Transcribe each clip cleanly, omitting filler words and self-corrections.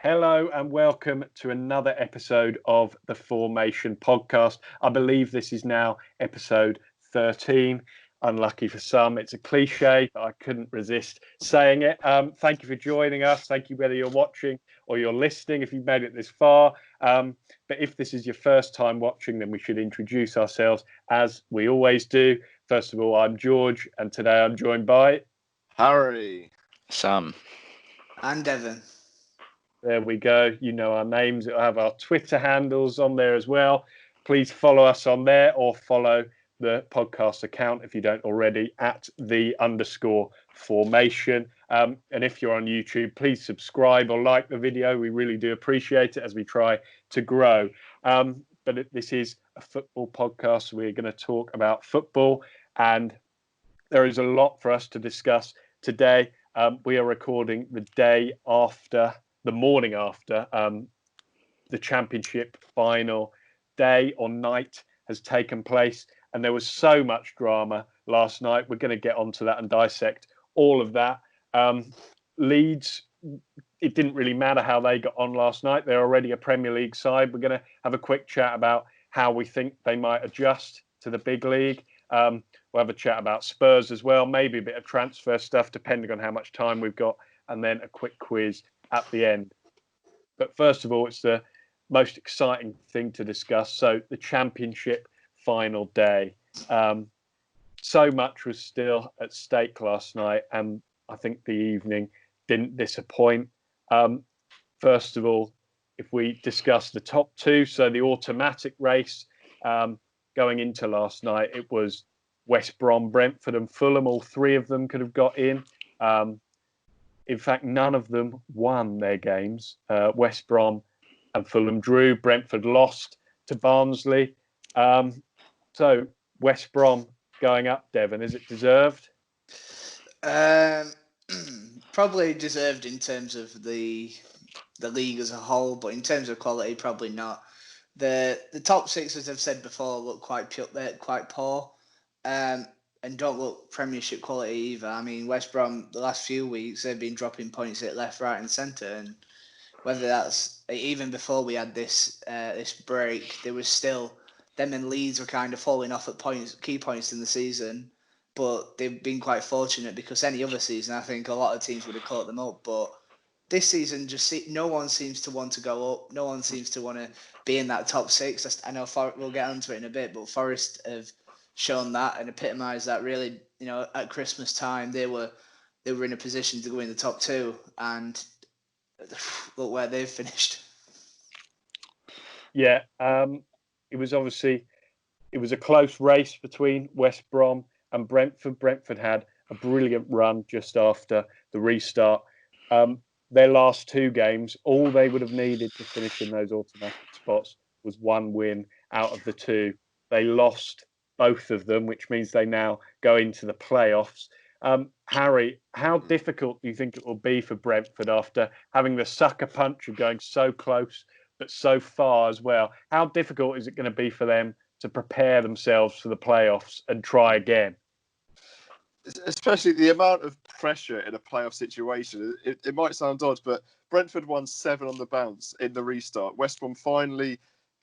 Hello and welcome to another episode of the Fourmation Podcast. I believe this is now episode 13. Unlucky for some, it's a cliche, but I couldn't resist saying it. Thank you for joining us. Thank you whether you're watching or you're listening, if you've made it this far. But if this is your first time watching, then we should introduce ourselves as we always do. First of all, I'm George, and today I'm joined by... Harry. Sam. And Devon. There we go. You know our names. It'll have our Twitter handles on there as well. Please follow us on there or follow the podcast account if you don't already at _Fourmation. And if you're on YouTube, please subscribe or like the video. We really do appreciate it as we try to grow. But this is a football podcast. We're going to talk about football, and there is a lot for us to discuss today. We are recording the morning after the championship final day or night has taken place, and there was so much drama last night. We're going to get onto that and dissect all of that. Leeds, it didn't really matter how they got on last night. They're already a Premier League side. We're going to have a quick chat about how we think they might adjust to the big league. We'll have a chat about Spurs as well, maybe a bit of transfer stuff depending on how much time we've got, and then a quick quiz at the end. But first of all, it's the most exciting thing to discuss. So the championship final day. So much was still at stake last night, and I think the evening didn't disappoint. First of all, if we discuss the top two, so the automatic race going into last night, it was West Brom, Brentford and Fulham. All three of them could have got in. In fact, none of them won their games. West Brom and Fulham drew. Brentford lost to Barnsley. So West Brom going up, Devon, is it deserved? Probably deserved in terms of the league as a whole, but in terms of quality, probably not. The top six, as I've said before, look quite poor. And don't look Premiership quality either. I mean, West Brom, the last few weeks, they've been dropping points at left, right and centre. And whether that's, even before we had this break, there was still, them and Leeds were kind of falling off at key points in the season. But they've been quite fortunate, because any other season, I think a lot of teams would have caught them up. But this season, no one seems to want to go up. No one seems to want to be in that top six. I know we'll get onto it in a bit, but Forest have shown that and epitomised that really. At Christmas time, they were in a position to go in the top two, and look where they've finished. Yeah, it was a close race between West Brom and Brentford. Brentford had a brilliant run just after the restart. Their last two games, all they would have needed to finish in those automatic spots was one win out of the two. They lost both of them, which means they now go into the playoffs. Harry, how difficult do you think it will be for Brentford after having the sucker punch of going so close but so far as well? How difficult is it going to be for them to prepare themselves for the playoffs and try again? Especially the amount of pressure in a playoff situation. It might sound odd, but Brentford won 7 on the bounce in the restart. West Brom finally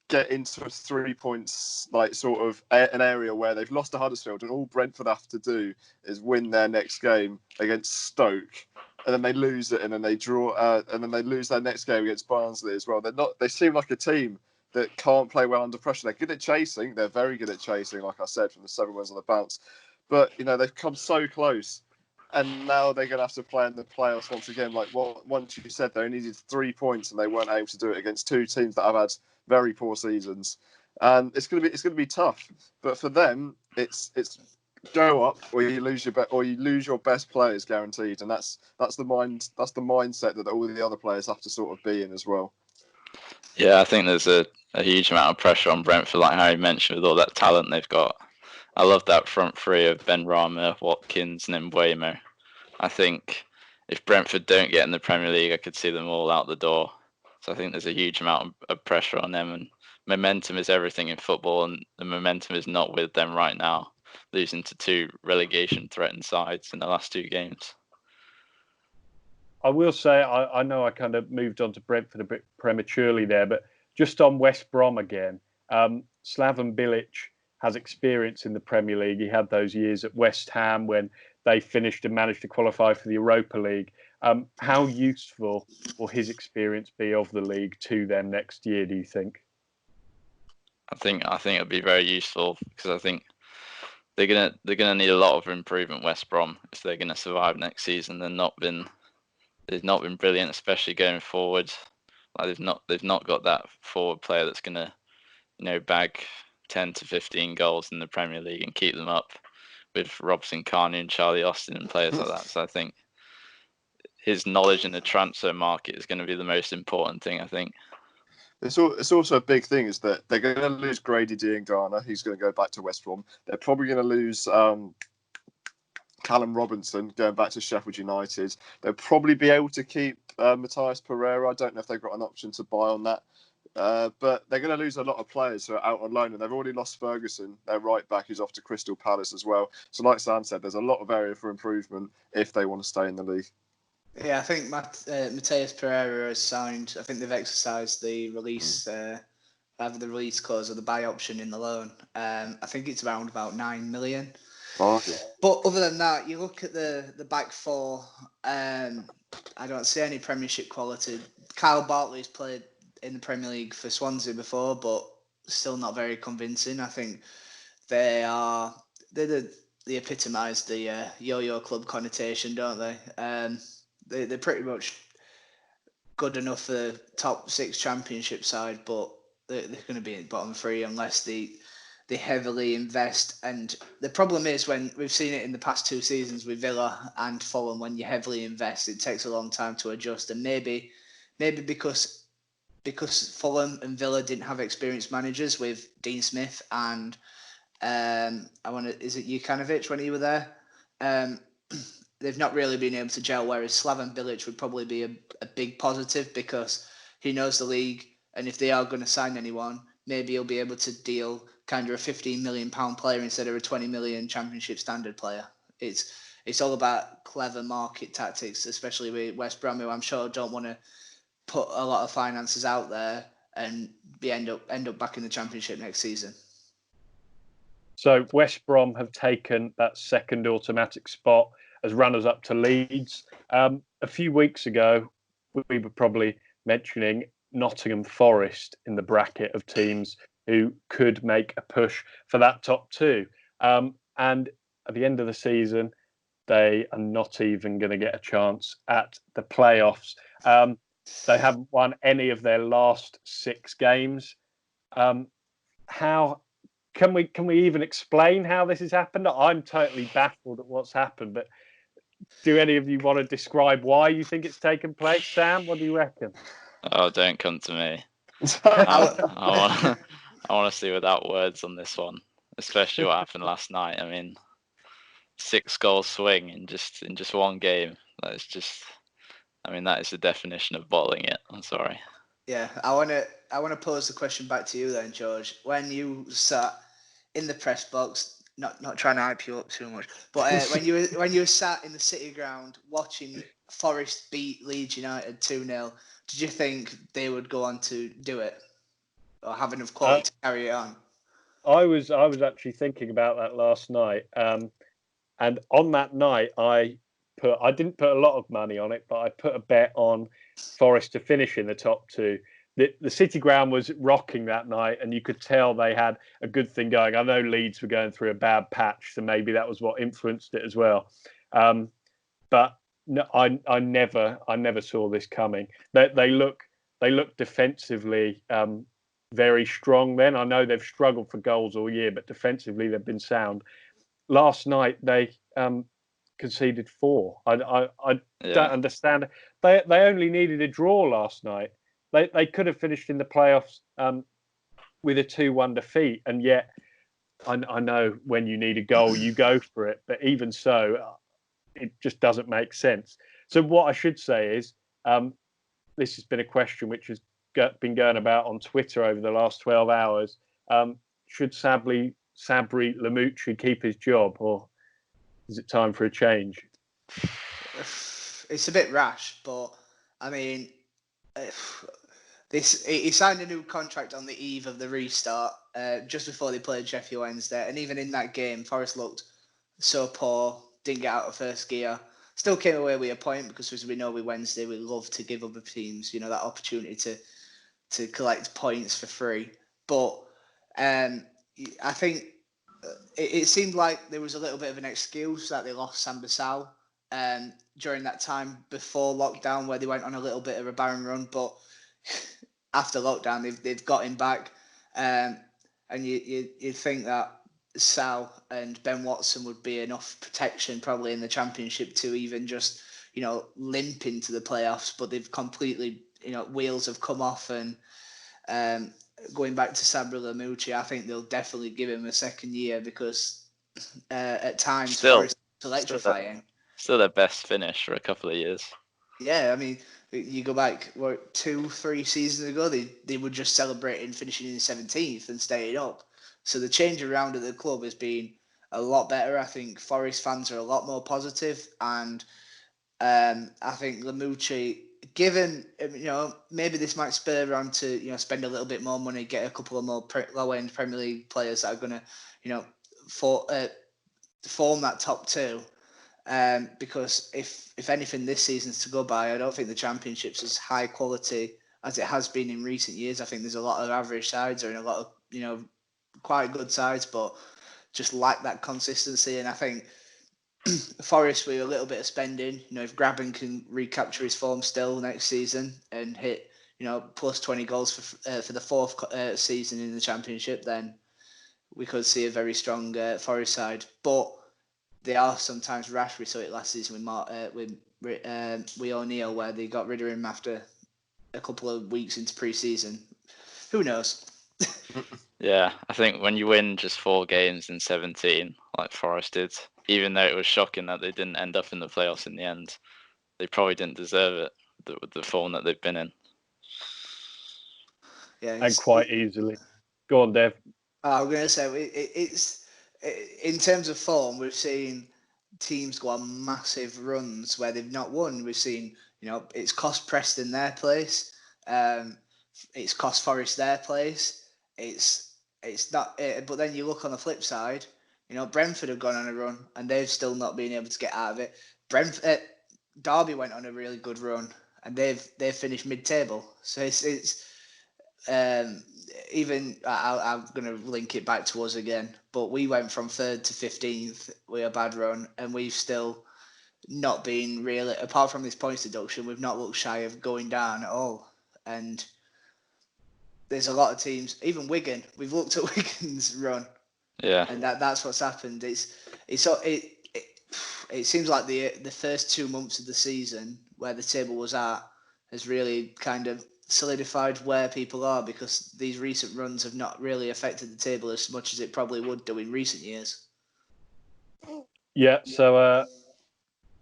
get into 3 points, like sort of an area where they've lost to Huddersfield, and all Brentford have to do is win their next game against Stoke, and then they lose it, and then they draw, and then they lose their next game against Barnsley as well. They seem like a team that can't play well under pressure. They're good at chasing. They're very good at chasing, like I said, from the 7 wins on the bounce. But they've come so close, and now they're going to have to play in the playoffs once again. Like once you said, they only needed 3 points, and they weren't able to do it against two teams that have had very poor seasons, and it's going to be tough. But for them, it's go up or you lose your best players guaranteed, and that's the mindset that all the other players have to sort of be in as well. Yeah, I think there's a huge amount of pressure on Brentford, like Harry mentioned, with all that talent they've got. I love that front three of Ben Rama, Watkins, and Mbeumo. I think if Brentford don't get in the Premier League, I could see them all out the door. So I think there's a huge amount of pressure on them, and momentum is everything in football, and the momentum is not with them right now, losing to 2 relegation-threatened sides in the last 2 games. I will say, I know I kind of moved on to Brentford a bit prematurely there, but just on West Brom again, Slaven Bilic has experience in the Premier League. He had those years at West Ham when they finished and managed to qualify for the Europa League. How useful will his experience be of the league to them next year, do you think? I think it'll be very useful, because I think they're gonna need a lot of improvement, West Brom, if they're gonna survive next season. They've not been brilliant, especially going forward. Like they've not got that forward player that's gonna, bag 10 to 15 goals in the Premier League and keep them up, with Robson Kanu and Charlie Austin and players like that. So I think his knowledge in the transfer market is going to be the most important thing, I think. It's also a big thing is that they're going to lose Grady Diangana. He's going to go back to West Brom. They're probably going to lose Callum Robinson going back to Sheffield United. They'll probably be able to keep Matthias Pereira. I don't know if they've got an option to buy on that. But they're going to lose a lot of players who are out on loan, and they've already lost Ferguson, their right back, who's off to Crystal Palace as well. So like Sam said, there's a lot of area for improvement if they want to stay in the league. Yeah, I think Matthias Pereira has signed. I think they've exercised the release, either the release clause or the buy option in the loan. I think it's around about 9 million. Okay. But other than that, you look at the back four. I don't see any Premiership quality. Kyle Bartley's played in the Premier League for Swansea before, but still not very convincing. I think they epitomise the yo-yo club connotation, don't they? They're pretty much good enough for the top 6 Championship side, but they're going to be in bottom 3 unless they heavily invest. And the problem is, when we've seen it in the past 2 seasons with Villa and Fulham, when you heavily invest, it takes a long time to adjust. And maybe because Fulham and Villa didn't have experienced managers with Dean Smith and is it Jukanovic when you were there? They've not really been able to gel, whereas Slaven Bilic would probably be a big positive because he knows the league, and if they are going to sign anyone, maybe he'll be able to deal kind of a £15 million player instead of a 20 million Championship standard player. It's all about clever market tactics, especially with West Brom, who I'm sure don't want to put a lot of finances out there and end up back in the Championship next season. So West Brom have taken that second automatic spot as runners-up to Leeds. A few weeks ago, we were probably mentioning Nottingham Forest in the bracket of teams who could make a push for that top 2. And at the end of the season, they are not even going to get a chance at the playoffs. They haven't won any of their last 6 games. How can we even explain how this has happened? I'm totally baffled at what's happened. But do any of you want to describe why you think it's taken place, Sam? What do you reckon? Oh, don't come to me. I want to see without words on this one, especially what happened last night. I mean, 6-goal swing in just one game. That is the definition of bottling it. I'm sorry. Yeah, I want to pose the question back to you then, George. When you sat in the press box, not trying to hype you up too much, but when you were sat in the City ground watching Forest beat Leeds United 2-0, did you think they would go on to do it or have enough quality to carry it on? I was actually thinking about that last night, and on that night I didn't put a lot of money on it, but I put a bet on Forest to finish in the top 2. The City ground was rocking that night, and you could tell they had a good thing going. I know Leeds were going through a bad patch, so maybe that was what influenced it as well. But no, I never saw this coming. They look defensively very strong. Then I know they've struggled for goals all year, but defensively they've been sound. Last night they conceded 4. I don't understand. They only needed a draw last night. They could have finished in the playoffs with a 2-1 defeat, and yet I know when you need a goal, you go for it. But even so, it just doesn't make sense. So what I should say is, this has been a question which has been going about on Twitter over the last 12 hours. Should Sabri Lamouchi keep his job, or is it time for a change? it's a bit rash, but I mean, he signed a new contract on the eve of the restart, just before they played Sheffield Wednesday, and even in that game, Forest looked so poor, didn't get out of first gear. Still came away with a point because, as we know, with Wednesday, we love to give other teams, that opportunity to collect points for free. But I think it seemed like there was a little bit of an excuse that they lost Samba during that time before lockdown, where they went on a little bit of a barren run. But after lockdown, they've got him back, and you think that Sal and Ben Watson would be enough protection probably in the Championship to even just limp into the playoffs, but they've completely wheels have come off, and going back to Sabri Lamouchi, I think they'll definitely give him a second year because at times it's electrifying. Still their best finish for a couple of years. Yeah, I mean, you go back 2-3 seasons ago, they were just celebrating finishing in 17th and staying up. So the change around at the club has been a lot better. I think Forest fans are a lot more positive, and I think Lamouchi, given maybe this might spur on to spend a little bit more money, get a couple of more low-end Premier League players that are going to form that top two. Because if anything this season's to go by, I don't think the Championship's as high quality as it has been in recent years. I think there's a lot of average sides and a lot of quite good sides, but just lack that consistency. And I think Forest, with a little bit of spending, if Graben can recapture his form still next season and hit plus 20 goals for the fourth season in the Championship, then we could see a very strong Forest side. But they are sometimes rash. We saw it last season with O'Neill, where they got rid of him after a couple of weeks into pre-season. Who knows? Yeah, I think when you win just 4 games in 17, like Forest did, even though it was shocking that they didn't end up in the playoffs in the end, they probably didn't deserve it with the form that they've been in. Yeah, and quite easily. Go on, Dev. I'm going to say it's in terms of form, we've seen teams go on massive runs where they've not won. We've seen, it's cost Preston their place, it's cost Forest their place. It's not. But then you look on the flip side, Brentford have gone on a run and they've still not been able to get out of it. Derby went on a really good run and they've finished mid-table. So it's even I'm going to link it back to us again, but we went from 3rd to 15th with a bad run, and we've still not been really, apart from this points deduction, we've not looked shy of going down at all. And there's a lot of teams, even Wigan. We've looked at Wigan's run, and that's what's happened. It seems like the first 2 months of the season where the table was at has really kind of solidified where people are, because these recent runs have not really affected the table as much as it probably would do in recent years. Yeah, so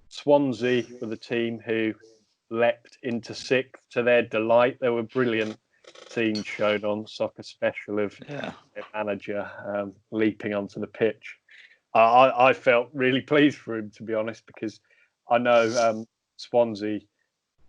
Swansea were the team who leapt into 6th to their delight. There were brilliant scenes shown on Soccer Special of their manager leaping onto the pitch. I felt really pleased for him, to be honest, because I know Swansea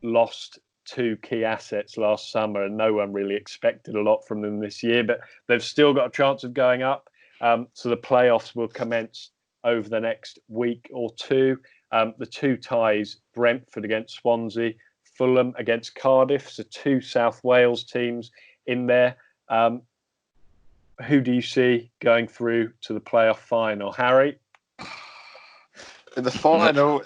lost 2 key assets last summer and no one really expected a lot from them this year, but they've still got a chance of going up. So the playoffs will commence over the next week or two. The 2 ties, Brentford against Swansea, Fulham against Cardiff, so 2 South Wales teams in there. Who do you see going through to the playoff final, Harry? In the final,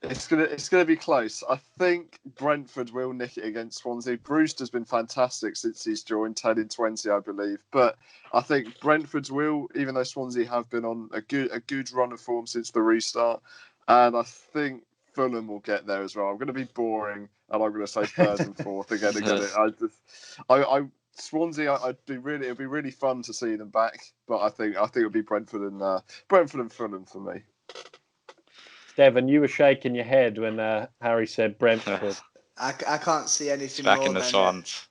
it's gonna be close. I think Brentford will nick it against Swansea. Brewster's been fantastic since he's joined 10 in 20, I believe. But I think Brentford's will, even though Swansea have been on a good run of form since the restart, and I think Fulham will get there as well. I'm going to be boring, and I'm going to say 3rd and 4th again. Swansea, it'd be really fun to see them back. But I think it'll be Brentford and Fulham for me. Devon, you were shaking your head when Harry said Brentford. I can't see anything back more in the than Swans.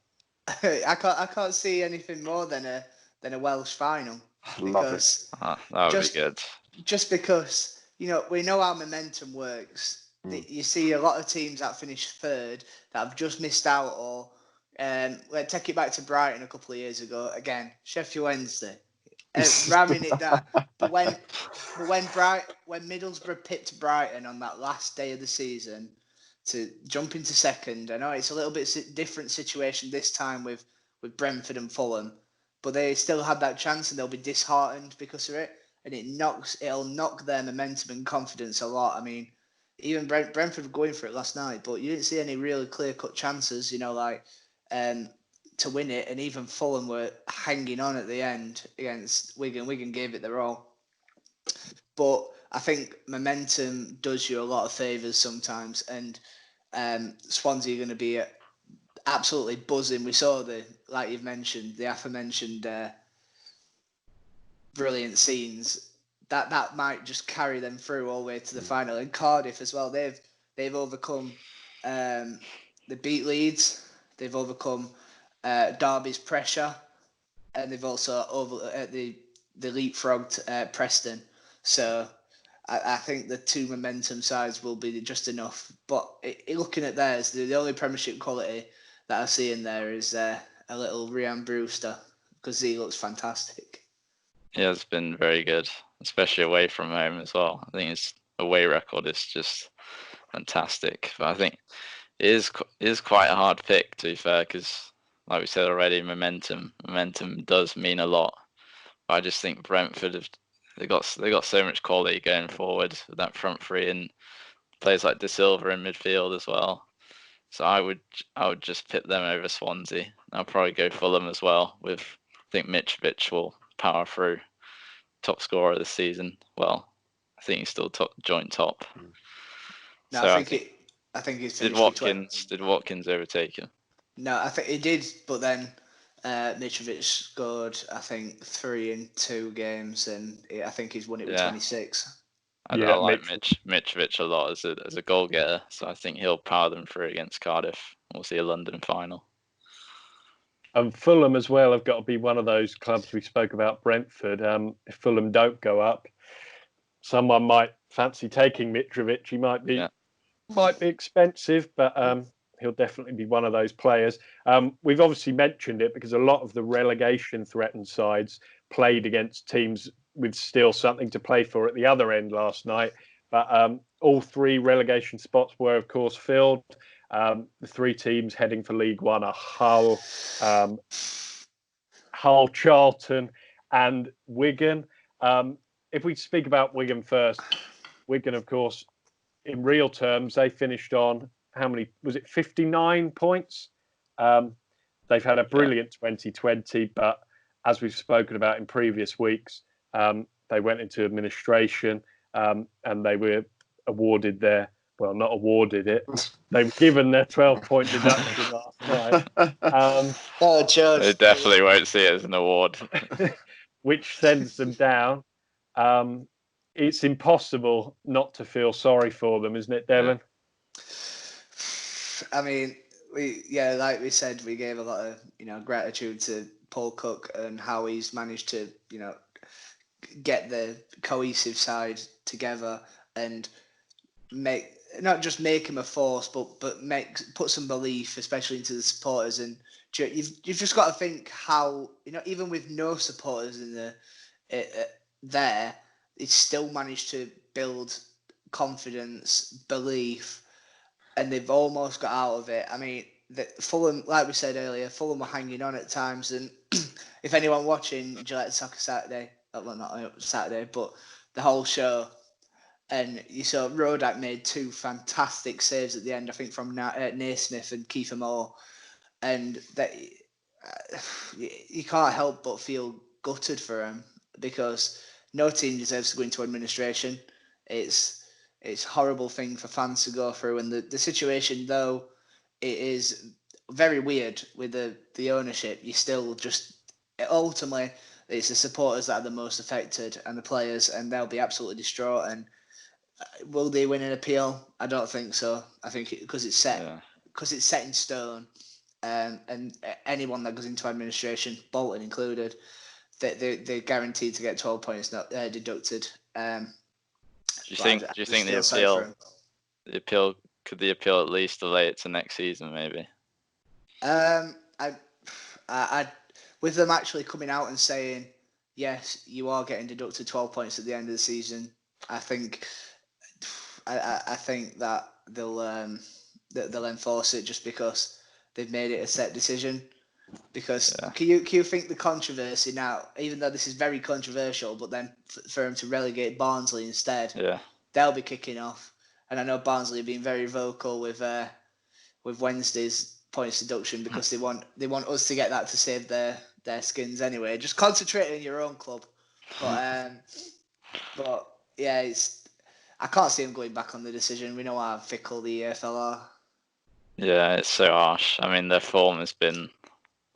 I can't see anything more than a Welsh final, because that would be good. Just because we know how momentum works, You see a lot of teams that finish third that have just missed out, or let's take it back to Brighton a couple of years ago. Again, Sheffield Wednesday, ramming it down. But when Middlesbrough pipped Brighton on that last day of the season to jump into second, I know it's a little bit different situation this time with Brentford and Fulham, but they still had that chance and they'll be disheartened because of it, and it'll knock their momentum and confidence a lot. I mean, even Brentford were going for it last night, but you didn't see any really clear-cut chances, to win it, and even Fulham were hanging on at the end against Wigan. Wigan gave it their all. But I think momentum does you a lot of favours sometimes, and Swansea are going to be absolutely buzzing. We saw like you've mentioned, the aforementioned brilliant scenes. That might just carry them through all the way to the final. And Cardiff as well, they've overcome, they beat Leeds, they've overcome Derby's pressure, and they've also the leapfrogged Preston. So I think the two momentum sides will be just enough. But looking at theirs, the only Premiership quality that I see in there is a little Ryan Brewster, because he looks fantastic. He has been very good, especially away from home as well. I think his away record is just fantastic. But I think it is quite a hard pick, to be fair, because like we said already, momentum does mean a lot. But I just think Brentford they got so much quality going forward with that front three and players like De Silva in midfield as well. So I would just pick them over Swansea. I'll probably go Fulham as well. I think Mitrovic will power through, top scorer of the season. Well, I think he's still joint top. No, so I think he's finished. Did Watkins overtake him? No, I think he did, but then Mitrovic scored, I think, 3 in 2 games, and I think he's won it with 26. I like Mitrovic a lot as a goal getter, so I think he'll power them through against Cardiff. We'll see a London final. And Fulham as well have got to be one of those clubs we spoke about, Brentford. If Fulham don't go up, someone might fancy taking Mitrovic. He might be expensive, but he'll definitely be one of those players. We've obviously mentioned it because a lot of the relegation threatened sides played against teams with still something to play for at the other end last night. But all 3 relegation spots were, of course, filled. The 3 teams heading for League One are Hull, Charlton and Wigan. If we speak about Wigan first, Wigan, of course, in real terms, they finished on, how many, was it 59 points? They've had a brilliant 2020, but as we've spoken about in previous weeks, they went into administration and they were awarded not awarded it. They were given their 12-point deduction last night. They definitely won't see it as an award. Which sends them down. It's impossible not to feel sorry for them, isn't it, Devon? I mean, like we said, we gave a lot of gratitude to Paul Cook and how he's managed to get the cohesive side together and not just make him a force, but put some belief, especially into the supporters. And you've just got to think how even with no supporters in there, it's still managed to build confidence, belief, and they've almost got out of it. I mean, Fulham, like we said earlier, Fulham were hanging on at times, and if anyone watching Gillette Soccer Saturday, well, not Saturday, but the whole show, and you saw Rodak made 2 fantastic saves at the end, I think from Naismith and Kiefer Moore, and that you can't help but feel gutted for him, because no team deserves to go into administration. It's a horrible thing for fans to go through, and the situation, though it is very weird with the ownership, you still just ultimately it's the supporters that are the most affected and the players, and they'll be absolutely distraught. And will they win an appeal? I don't think so. I think because it's set in stone, and anyone that goes into administration, Bolton included, they're guaranteed to get 12 points deducted. Do you think the appeal? The appeal could the appeal at least delay it to next season, maybe. I with them actually coming out and saying yes, you are getting deducted 12 points at the end of the season. I think that they'll enforce it just because they've made it a set decision. Because can you think the controversy now, even though this is very controversial, but then for them to relegate Barnsley instead, they'll be kicking off. And I know Barnsley have been very vocal with Wednesday's points deduction because they want us to get that to save their skins anyway. Just concentrate on your own club. But yeah, I can't see them going back on the decision. We know how fickle the EFL are. Yeah, it's so harsh. I mean, their form has been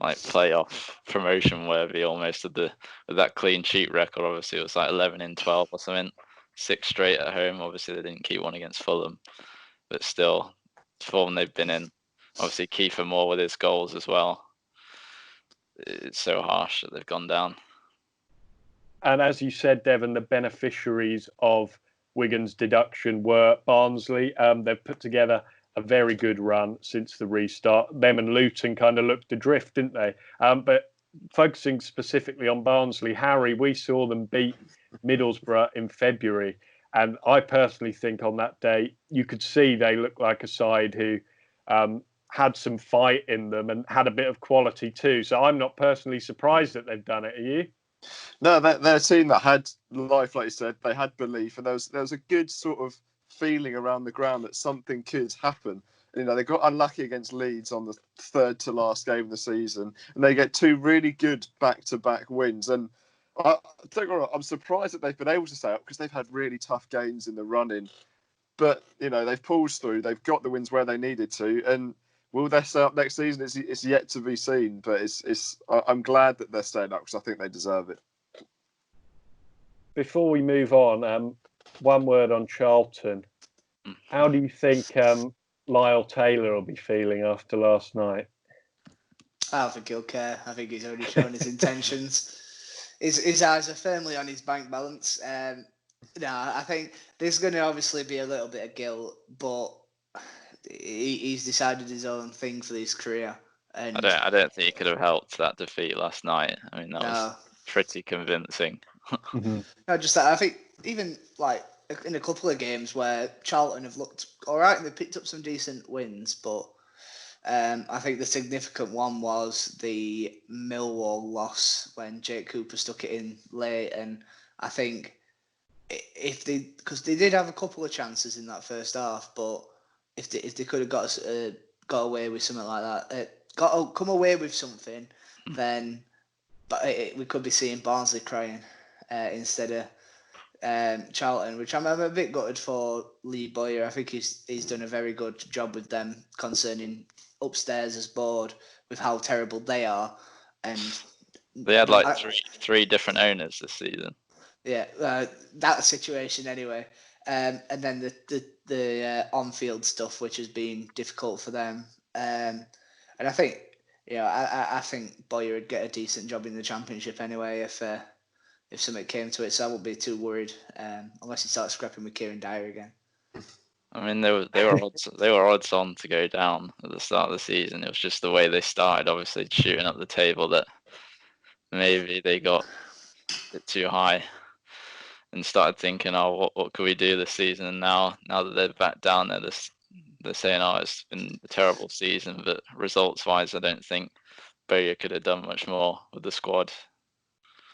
like playoff promotion worthy almost with that clean sheet record. Obviously, it was like 11 in 12 or something, 6 straight at home. Obviously, they didn't keep one against Fulham, but still, the form they've been in. Obviously, Kiefer Moore with his goals as well. It's so harsh that they've gone down. And as you said, Devon, the beneficiaries of Wigan's deduction were Barnsley. They've put together a very good run since the restart. Them and Luton kind of looked adrift, didn't they? But focusing specifically on Barnsley, Harry, we saw them beat Middlesbrough in February. And I personally think on that day, you could see they looked like a side who had some fight in them and had a bit of quality too. So I'm not personally surprised that they've done it. Are you? No, they're a team that had life, like you said. They had belief, and there was a good sort of feeling around the ground that something could happen. You know, they got unlucky against Leeds on the third to last game of the season, and they get 2 really good back-to-back wins. And don't get me wrong, I'm surprised that they've been able to stay up because they've had really tough games in the run-in. But you know, they've pulled through. They've got the wins where they needed to, and will they stay up next season? It's yet to be seen. But I'm glad that they're staying up because I think they deserve it. Before we move on, one word on Charlton. How do you think Lyle Taylor will be feeling after last night? I don't think he'll care. I think he's already shown his intentions. His eyes are firmly on his bank balance. I think there's going to obviously be a little bit of guilt, but he's decided his own thing for his career. And I don't think he could have helped that defeat last night. I mean, that was pretty convincing. Mm-hmm. Just that. I think even like in a couple of games where Charlton have looked all right and they picked up some decent wins, but I think the significant one was the Millwall loss when Jake Cooper stuck it in late, and I think because they did have a couple of chances in that first half, but if they could have got away with something like that, come away with something, then we could be seeing Barnsley crying instead of Charlton, which I'm a bit gutted for Lee Bowyer. I think he's done a very good job with them concerning upstairs as board with how terrible they are, and they had like three different owners this season. Yeah, that situation anyway, and then the on-field stuff, which has been difficult for them, and I think I think Bowyer would get a decent job in the Championship anyway if something came to it, so I wouldn't be too worried unless he starts scrapping with Kieran Dyer again. I mean, they were odds on to go down at the start of the season. It was just the way they started, obviously shooting up the table, that maybe they got a bit too high and started thinking, oh, what could we do this season? And now that they're back down there, they're saying, oh, it's been a terrible season, but results-wise, I don't think Bowyer could have done much more with the squad.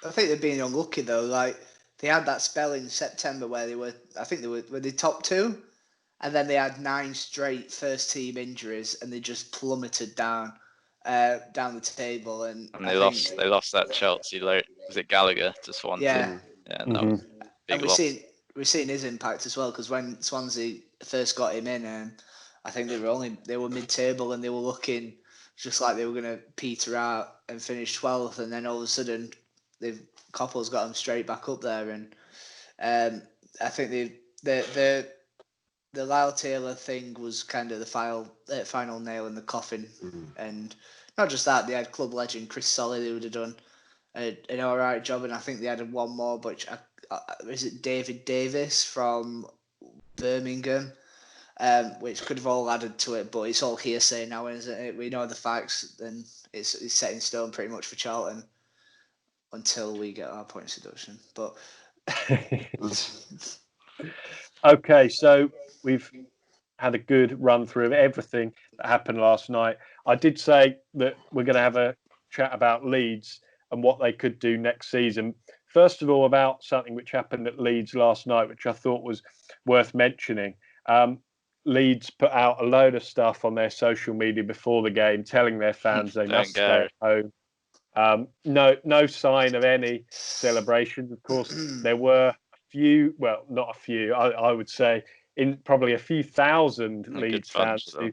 I think they're being unlucky though. Like they had that spell in September where they were the top 2, and then they had 9 straight first-team injuries, and they just plummeted down the table. And they lost that Chelsea. Was it Gallagher to Swansea? Yeah, and that was a big loss. We've seen his impact as well, because when Swansea first got him in, I think they were mid-table and they were looking just like they were going to peter out and finish 12th, and then all of a sudden Coppell's got them straight back up there, and I think the Lyle Taylor thing was kind of the final nail in the coffin, and not just that, they had club legend Chris Solly who would have done an all right job, and I think they had one more, but is it David Davis from Birmingham? which could have all added to it, but it's all hearsay now, isn't it? We know the facts, and it's set in stone pretty much for Charlton until we get our points deduction. But okay, so we've had a good run through of everything that happened last night. I did say that we're going to have a chat about Leeds and what they could do next season. First of all, about something which happened at Leeds last night, which I thought was worth mentioning. Leeds put out a load of stuff on their social media before the game, telling their fans they must stay at home. No sign of any celebrations. Of course, there were a few. Well, not a few. I would say in probably a few thousand Leeds fans who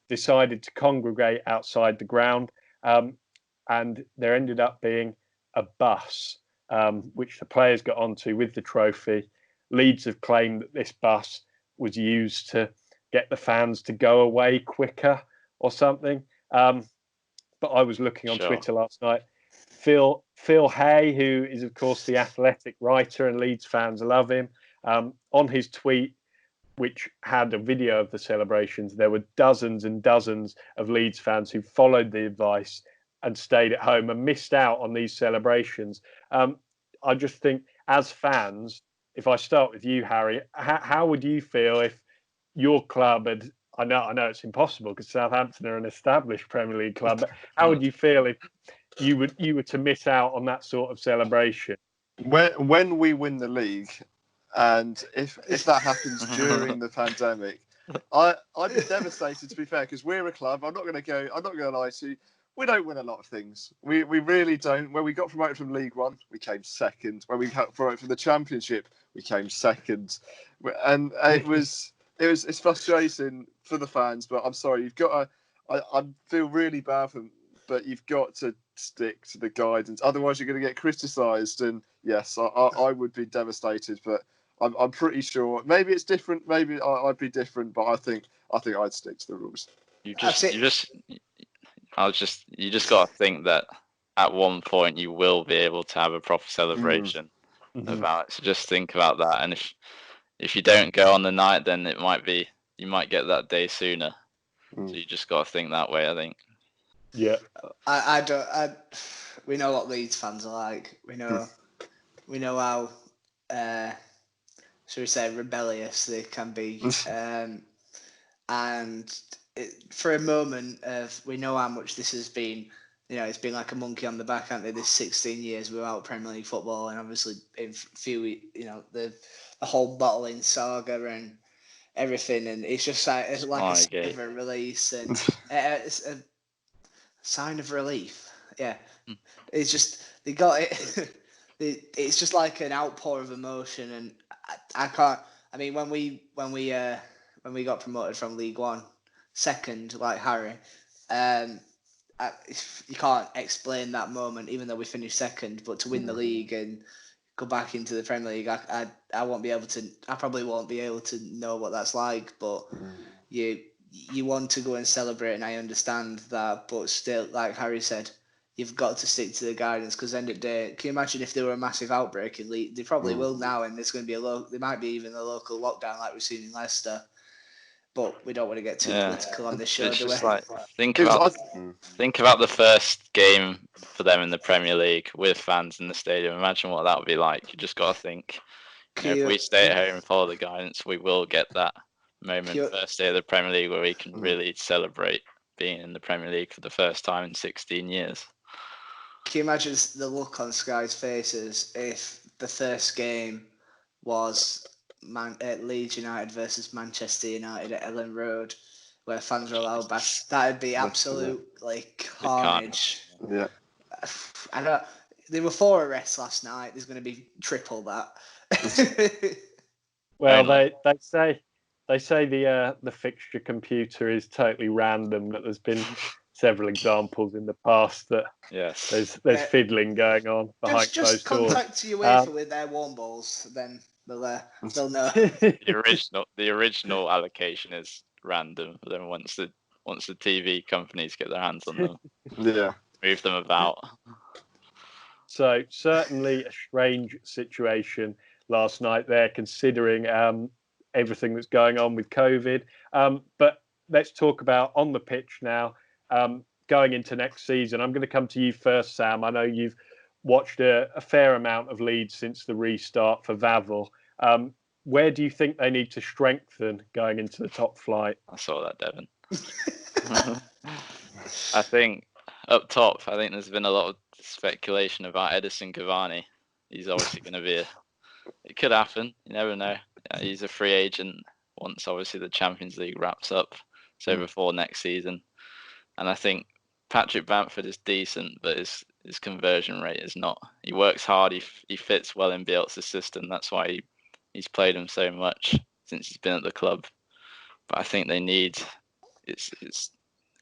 decided to congregate outside the ground, and there ended up being a bus which the players got onto with the trophy. Leeds have claimed that this bus was used to get the fans to go away quicker or something. But I was looking on Twitter last night. Phil Hay, who is, of course, the Athletic writer, and Leeds fans love him, on his tweet, which had a video of the celebrations, there were dozens and dozens of Leeds fans who followed the advice and stayed at home and missed out on these celebrations. I just think, as fans, if I start with you, Harry, how would you feel if your club had, I know it's impossible because Southampton are an established Premier League club, but how would you feel if you were to miss out on that sort of celebration? When we win the league, and if that happens during the pandemic, I'd be devastated, to be fair, because we're a club. I'm not going to lie to you. We don't win a lot of things. We really don't. When we got promoted from League One, we came second. When we got promoted from the Championship, we came second. And it's frustrating for the fans, but I'm sorry. I feel really bad for them, but you've got to stick to the guidance. Otherwise, you're going to get criticised. And yes, I would be devastated, but I'm pretty sure maybe it's different. Maybe I'd be different, but I think I'd stick to the rules. You just got to think that at one point you will be able to have a proper celebration about it. So just think about that. And if you don't go on the night, then you might get that day sooner. So you just got to think that way, I think. Yeah. We know what Leeds fans are like. We know how, shall we say, rebellious they can be. And for a moment we know how much this has been. It's been like a monkey on the back, hasn't it? This 16 years without Premier League football, and obviously in few, the whole bottling saga and everything, and it's just like a sign of a release, and it's a sign of relief. Yeah, it's just they got it. It's just like an outpour of emotion, and I can't. I mean, when we got promoted from League One, second, like Harry, you can't explain that moment, even though we finished second. But to win the league and go back into the Premier League, I won't be able to. I probably won't be able to know what that's like. But you want to go and celebrate, and I understand that. But still, like Harry said, you've got to stick to the guidance, because end of the day, can you imagine if there were a massive outbreak in Leeds? They probably will now, and there's going to be there might be even a local lockdown like we've seen in Leicester. But we don't want to get too political on this show, do we? Like, think about the first game for them in the Premier League with fans in the stadium. Imagine what that would be like. You just got to think, if we stay at home and follow the guidance, we will get that moment, first day of the Premier League, where we can really celebrate being in the Premier League for the first time in 16 years. Can you imagine the look on Sky's faces if the first game was Leeds United versus Manchester United at Ellen Road, where fans are allowed back? That'd be absolutely carnage. Yeah. I know there were 4 arrests last night. There's going to be triple that. Well, they say the fixture computer is totally random. That there's been several examples in the past that there's fiddling going on behind closed doors. Just contact UEFA with their warm balls, then they'll know. The original allocation is random, but then once the TV companies get their hands on them, move them about. So certainly a strange situation last night there, considering everything that's going on with COVID. But let's talk about on the pitch now, going into next season. I'm going to come to you first, Sam. I know you've watched a fair amount of Leeds since the restart for Vavel. Where do you think they need to strengthen going into the top flight? I saw that, Devon. I think up top, I think there's been a lot of speculation about Edison Cavani. He's obviously going to be it could happen. You never know. Yeah, he's a free agent once obviously the Champions League wraps up, so before next season. And I think Patrick Bamford is decent, but his conversion rate is not. He works hard. He fits well in Bielsa's system. That's why he's played him so much since he's been at the club. But I think they need it's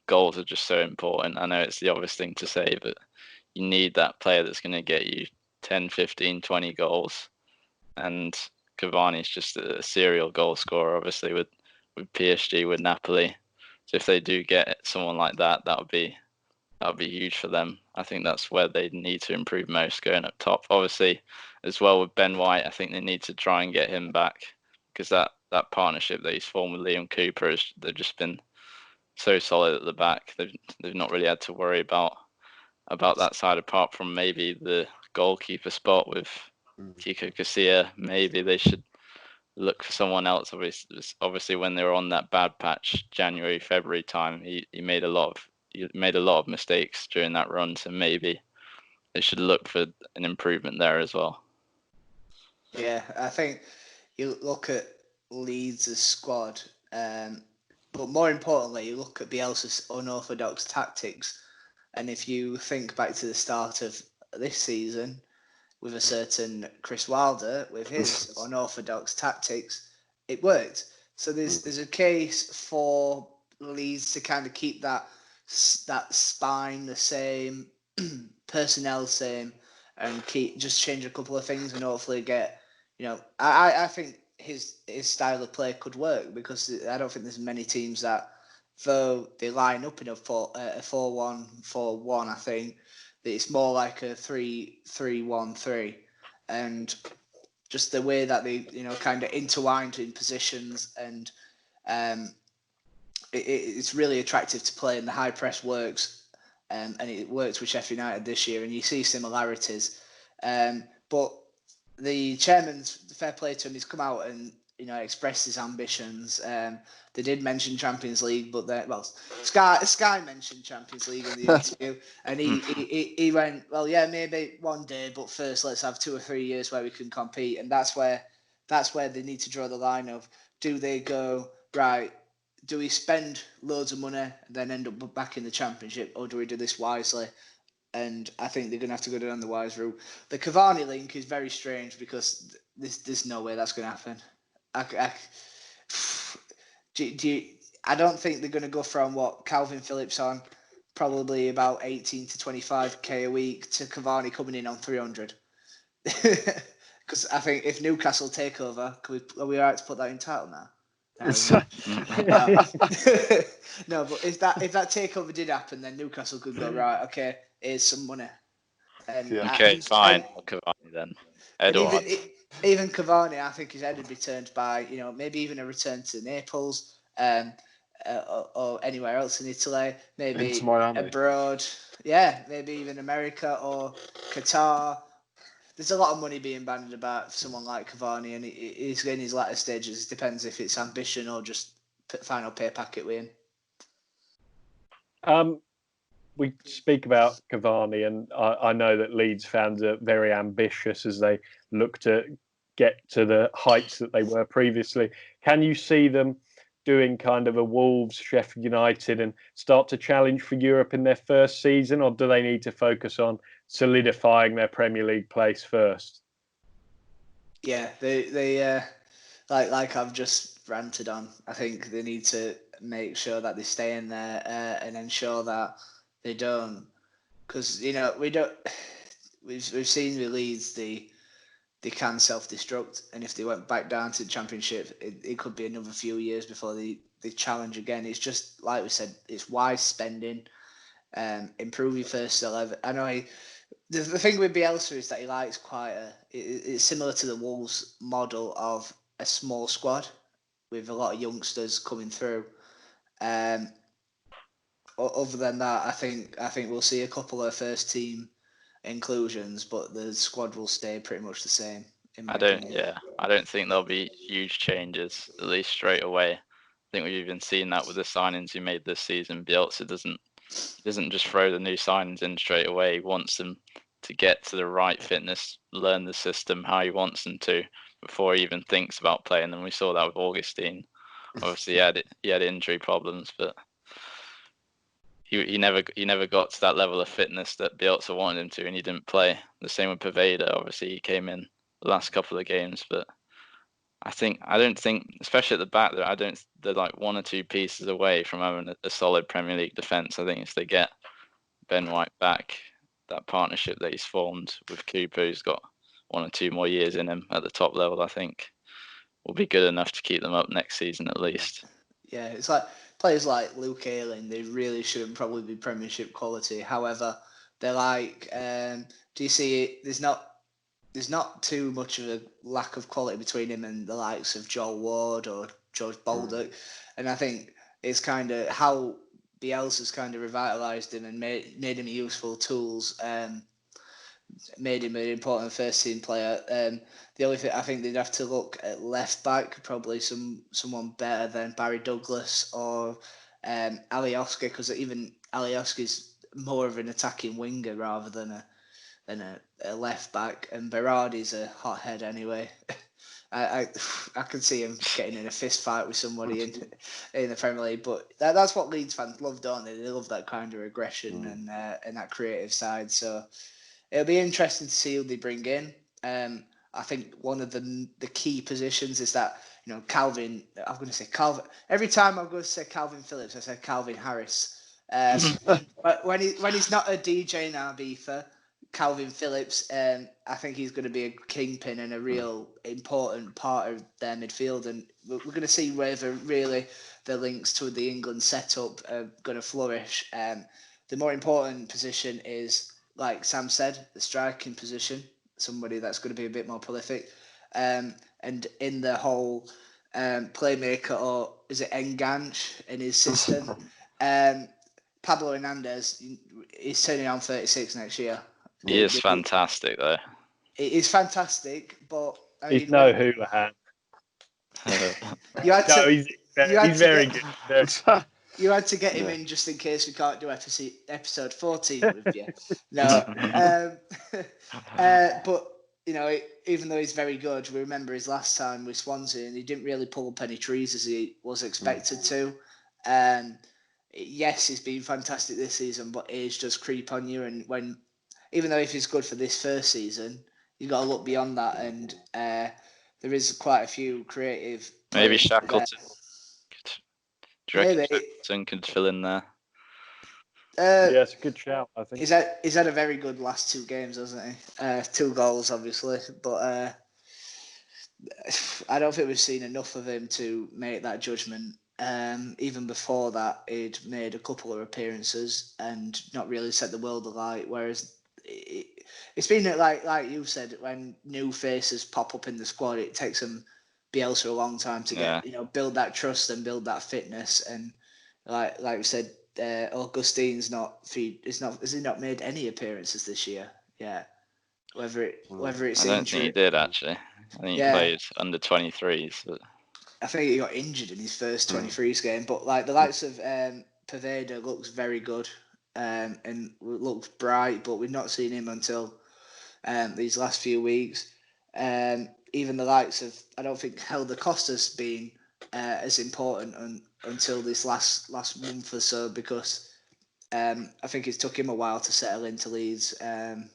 goals are just so important. I know it's the obvious thing to say, but you need that player that's going to get you 10, 15, 20 goals. And Cavani's just a serial goal scorer, obviously, with PSG, with Napoli. So if they do get someone like that, that would be huge for them. I think that's where they need to improve most, going up top. Obviously, as well with Ben White, I think they need to try and get him back, because that partnership that he's formed with Liam Cooper, they've just been so solid at the back. They've not really had to worry about that side, apart from maybe the goalkeeper spot with Kiko Casilla. Maybe they should look for someone else. Obviously, when they were on that bad patch, January, February time, he made a lot of mistakes during that run. So maybe they should look for an improvement there as well. Yeah, I think you look at Leeds' squad, but more importantly, you look at Bielsa's unorthodox tactics. And if you think back to the start of this season, with a certain Chris Wilder, with his unorthodox tactics, it worked. So there's a case for Leeds to kind of keep that spine the same, personnel same, and just change a couple of things and hopefully get, I think his style of play could work, because I don't think there's many teams that, though they line up in a 4-1-4-1, I think it's more like a 3-3-1-3, and just the way that they kind of intertwined in positions, and it's really attractive to play, and the high press works, and it worked with Sheffield United this year, and you see similarities. But the chairman's, fair play to him, he's come out and expressed his ambitions. They did mention Champions League, but Sky mentioned Champions League in the interview, and he went, well, yeah, maybe one day, but first let's have 2 or 3 years where we can compete, and that's where they need to draw the line of, do they go, right, do we spend loads of money and then end up back in the Championship, or do we do this wisely? And I think they're going to have to go down the wise route. The Cavani link is very strange, because there's no way that's going to happen. I don't think they're going to go from what Calvin Phillips on, probably about 18 to 25k a week, to Cavani coming in on 300. Because I think if Newcastle take over, are we all right to put that in title now? No, but if that takeover did happen, then Newcastle could go, right, okay, here's some money. Okay, fine. Cavani then. Even Cavani, I think his head would be turned by, maybe even a return to Naples, or anywhere else in Italy, maybe abroad, maybe even America or Qatar. There's a lot of money being bandied about for someone like Cavani, and he's in his latter stages. It depends if it's ambition or just final pay packet with him. We speak about Cavani, and I know that Leeds fans are very ambitious as they look to get to the heights that they were previously. Can you see them doing kind of a Wolves, Sheffield United, and start to challenge for Europe in their first season, or do they need to focus on solidifying their Premier League place first? Yeah, they like I've just ranted on. I think they need to make sure that they stay in there and ensure that they don't, because we've seen with Leeds they can self-destruct, and if they went back down to the Championship, it could be another few years before they challenge again. It's just like we said, it's wise spending, improve your first 11. I know the thing with Bielsa is that he likes it's similar to the Wolves model of a small squad, with a lot of youngsters coming through. Other than that, I think we'll see a couple of first team inclusions, but the squad will stay pretty much the same. I don't think there'll be huge changes, at least straight away. I think we've even seen that with the signings he made this season. Bielsa doesn't just throw the new signings in straight away. He wants them to get to the right fitness, learn the system how he wants them to before he even thinks about playing them. We saw that with Augustine. Obviously, he had injury problems, but he never got to that level of fitness that Bielsa wanted him to, and he didn't play. The same with Poveda. Obviously, he came in the last couple of games, but I don't think, especially at the back, they're like one or two pieces away from having a solid Premier League defence. I think if they get Ben White back, that partnership that he's formed with Cooper, who's got 1 or 2 more years in him at the top level, I think will be good enough to keep them up next season at least. Yeah, it's like players like Luke Ayling, they really shouldn't probably be Premiership quality. However, they're like, do you see it? There's not too much of a lack of quality between him and the likes of Joel Ward or George Baldock. And I think it's kind of how Bielsa's kind of revitalised him and made him useful tools, made him an important first team player. The only thing I think they'd have to look at left back, probably someone better than Barry Douglas or Alioski, because even Alioski's more of an attacking winger rather than a left back, and Berardi's a hothead anyway. I can see him getting in a fist fight with somebody in the Premier League, but that's what Leeds fans love, don't they? They love that kind of aggression and that creative side. So it'll be interesting to see who they bring in. I think one of the key positions is that, Calvin. I'm going to say Calvin. Every time I'm going to say Calvin Phillips, I say Calvin Harris. But when he's not a DJ in Ibiza, Calvin Phillips, I think he's going to be a kingpin and a real important part of their midfield. And we're going to see whether really the links to the England setup are going to flourish. The more important position is, like Sam said, the striking position, somebody that's going to be a bit more prolific. And in the whole playmaker, or is it Enganche in his system, Pablo Hernandez is turning on 36 next year. He is fantastic, though. It is fantastic, but he's no Houlihan. He's very good. You had to get him in just in case we can't do episode 14 with you. No, but even though he's very good, we remember his last time with Swansea, and he didn't really pull up any trees as he was expected to. Yes, he's been fantastic this season, but age does creep on you, and even though if he's good for this first season, you've got to look beyond that, and there is quite a few creative. Maybe Shackleton. Shackleton could fill in there. Yeah, it's a good shout, I think. He's had a very good last 2 games, hasn't he? 2 goals, obviously, but I don't think we've seen enough of him to make that judgment. Even before that, he'd made a couple of appearances and not really set the world alight, whereas it's been like you said, when new faces pop up in the squad, it takes them Bielsa a long time to get build that trust and build that fitness. And like we said, Augustine's has he not made any appearances this year? Yeah, whether it's I don't injury. think he did actually. I think he played under 23s. But I think he got injured in his first 23s game. But like the likes of Poveda looks very good. And looks bright, but we've not seen him until these last few weeks. Even the likes of, I don't think Helder Costa's been as important until this last month or so, because I think it's took him a while to settle into Leeds. Other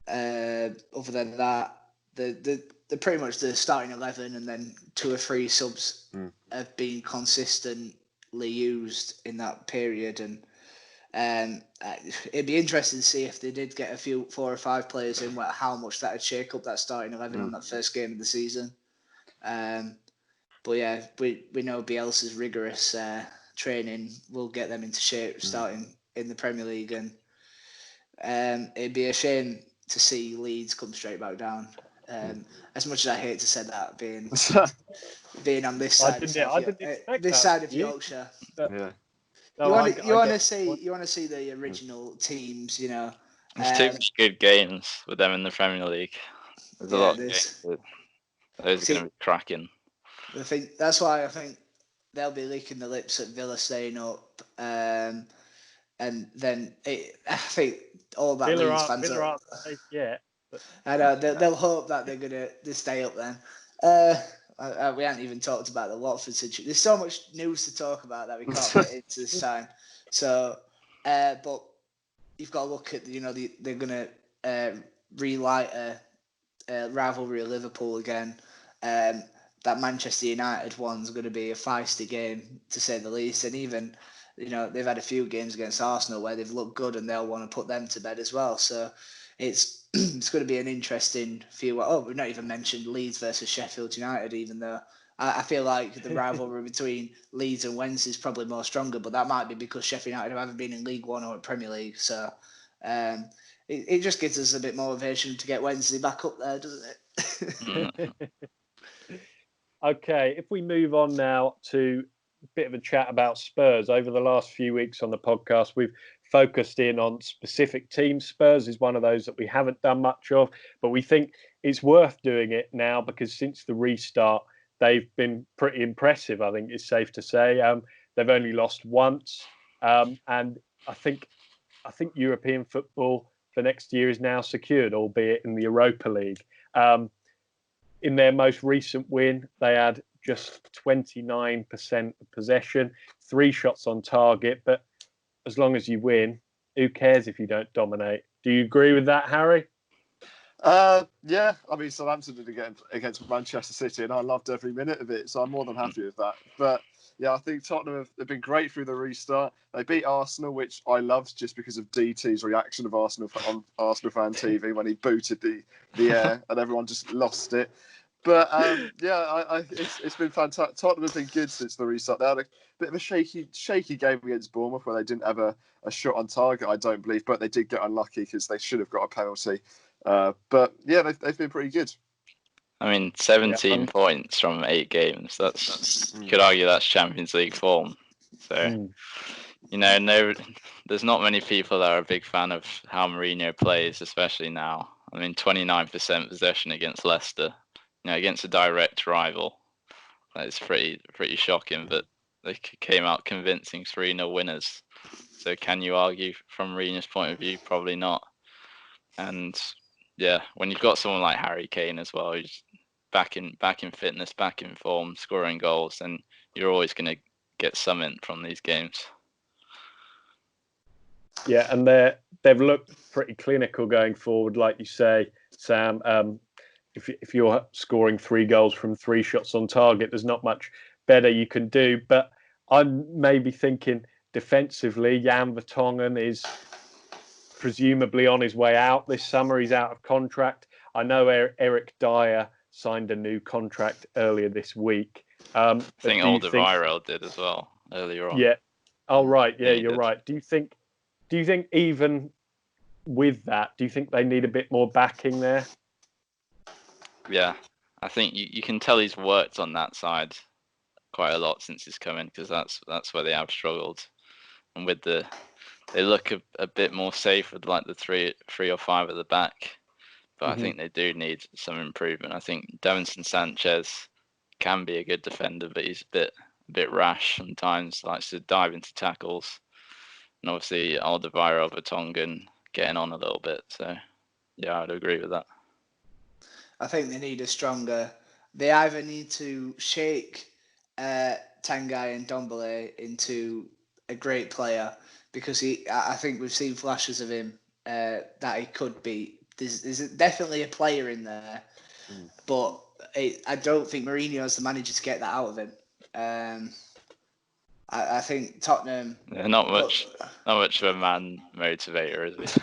than that, the pretty much the starting 11 and then 2 or 3 subs have been consistently used in that period, and it'd be interesting to see if they did get 4 or 5 players in, how much that would shake up that starting 11 on that first game of the season. But yeah, we know Bielsa's rigorous training will get them into shape starting in the Premier League, and it'd be a shame to see Leeds come straight back down. As much as I hate to say that, being on this I side didn't expect this that side of from you. Yorkshire. Yeah. You want to see the original teams, you know. There's too many good games with them in the Premier League. There's a lot of games. Those are going to be cracking. That's why I think they'll be licking the lips at Villa staying up, and then I think all that Villa Leeds fans aren't safe yet. But... I know they'll hope that they're going to stay up then. We haven't even talked about the Watford situation. There's so much news to talk about that we can't get into this time. So, but you've got to look at they're going to relight a rivalry of Liverpool again. That Manchester United one's going to be a feisty game to say the least, and even they've had a few games against Arsenal where they've looked good, and they'll want to put them to bed as well. So it's going to be an interesting few. Oh, we've not even mentioned Leeds versus Sheffield United, even though I feel like the rivalry between Leeds and Wednesday is probably more stronger, but that might be because Sheffield United have either been in League One or in Premier League. So it just gives us a bit more motivation to get Wednesday back up there, doesn't it? Okay, if we move on now to a bit of a chat about Spurs. Over the last few weeks on the podcast, we've focused in on specific teams. Spurs is one of those that we haven't done much of, but we think it's worth doing it now because since the restart, they've been pretty impressive, I think it's safe to say. They've only lost once, and I think European football for next year is now secured, albeit in the Europa League. In their most recent win, they had just 29% of possession, 3 shots on target. But as long as you win, who cares if you don't dominate? Do you agree with that, Harry? Yeah, I mean, Southampton did against Manchester City, and I loved every minute of it, so I'm more than happy with that. But yeah, I think Tottenham have been great through the restart. They beat Arsenal, which I loved just because of DT's reaction of Arsenal on Arsenal fan TV when he booted the air, and everyone just lost it. But yeah, it's been fantastic. Tottenham have been good since the restart. They had a bit of a shaky game against Bournemouth where they didn't have a shot on target, I don't believe, but they did get unlucky because they should have got a penalty. But yeah, they've been pretty good. I mean, 17 points from 8 games. You could argue that's Champions League form. So, there's not many people that are a big fan of how Mourinho plays, especially now. I mean, 29% possession against Leicester, against a direct rival. That's pretty shocking, but they came out convincing 3-0 winners. So can you argue from Mourinho's point of view? Probably not. And yeah, when you've got someone like Harry Kane as well, who's back in fitness, back in form, scoring goals, then you're always going to get something from these games. Yeah, and they've looked pretty clinical going forward, like you say, Sam. If you're scoring 3 goals from 3 shots on target, there's not much better you can do. But I'm maybe thinking defensively, Jan Vertonghen is presumably on his way out this summer. He's out of contract. I know Eric Dyer signed a new contract earlier this week. I think Alderweireld did as well earlier on. Yeah. Oh, right. Yeah, you're right. Do you think even with that, do you think they need a bit more backing there? Yeah, I think you can tell he's worked on that side quite a lot since he's come in, because that's where they have struggled. And with they look a bit more safe with like the three or 5 at the back, but I think they do need some improvement. I think Davinson Sanchez can be a good defender, but he's a bit rash sometimes, likes to dive into tackles. And obviously Alderweireld, Vertonghen getting on a little bit. So yeah, I'd agree with that. I think they need a stronger. They either need to shake Tanguy and Ndombele into a great player, because I think we've seen flashes of him that he could be. There's definitely a player in there, but I don't think Mourinho is the manager to get that out of him. I think Tottenham. Yeah, not much of a man motivator, is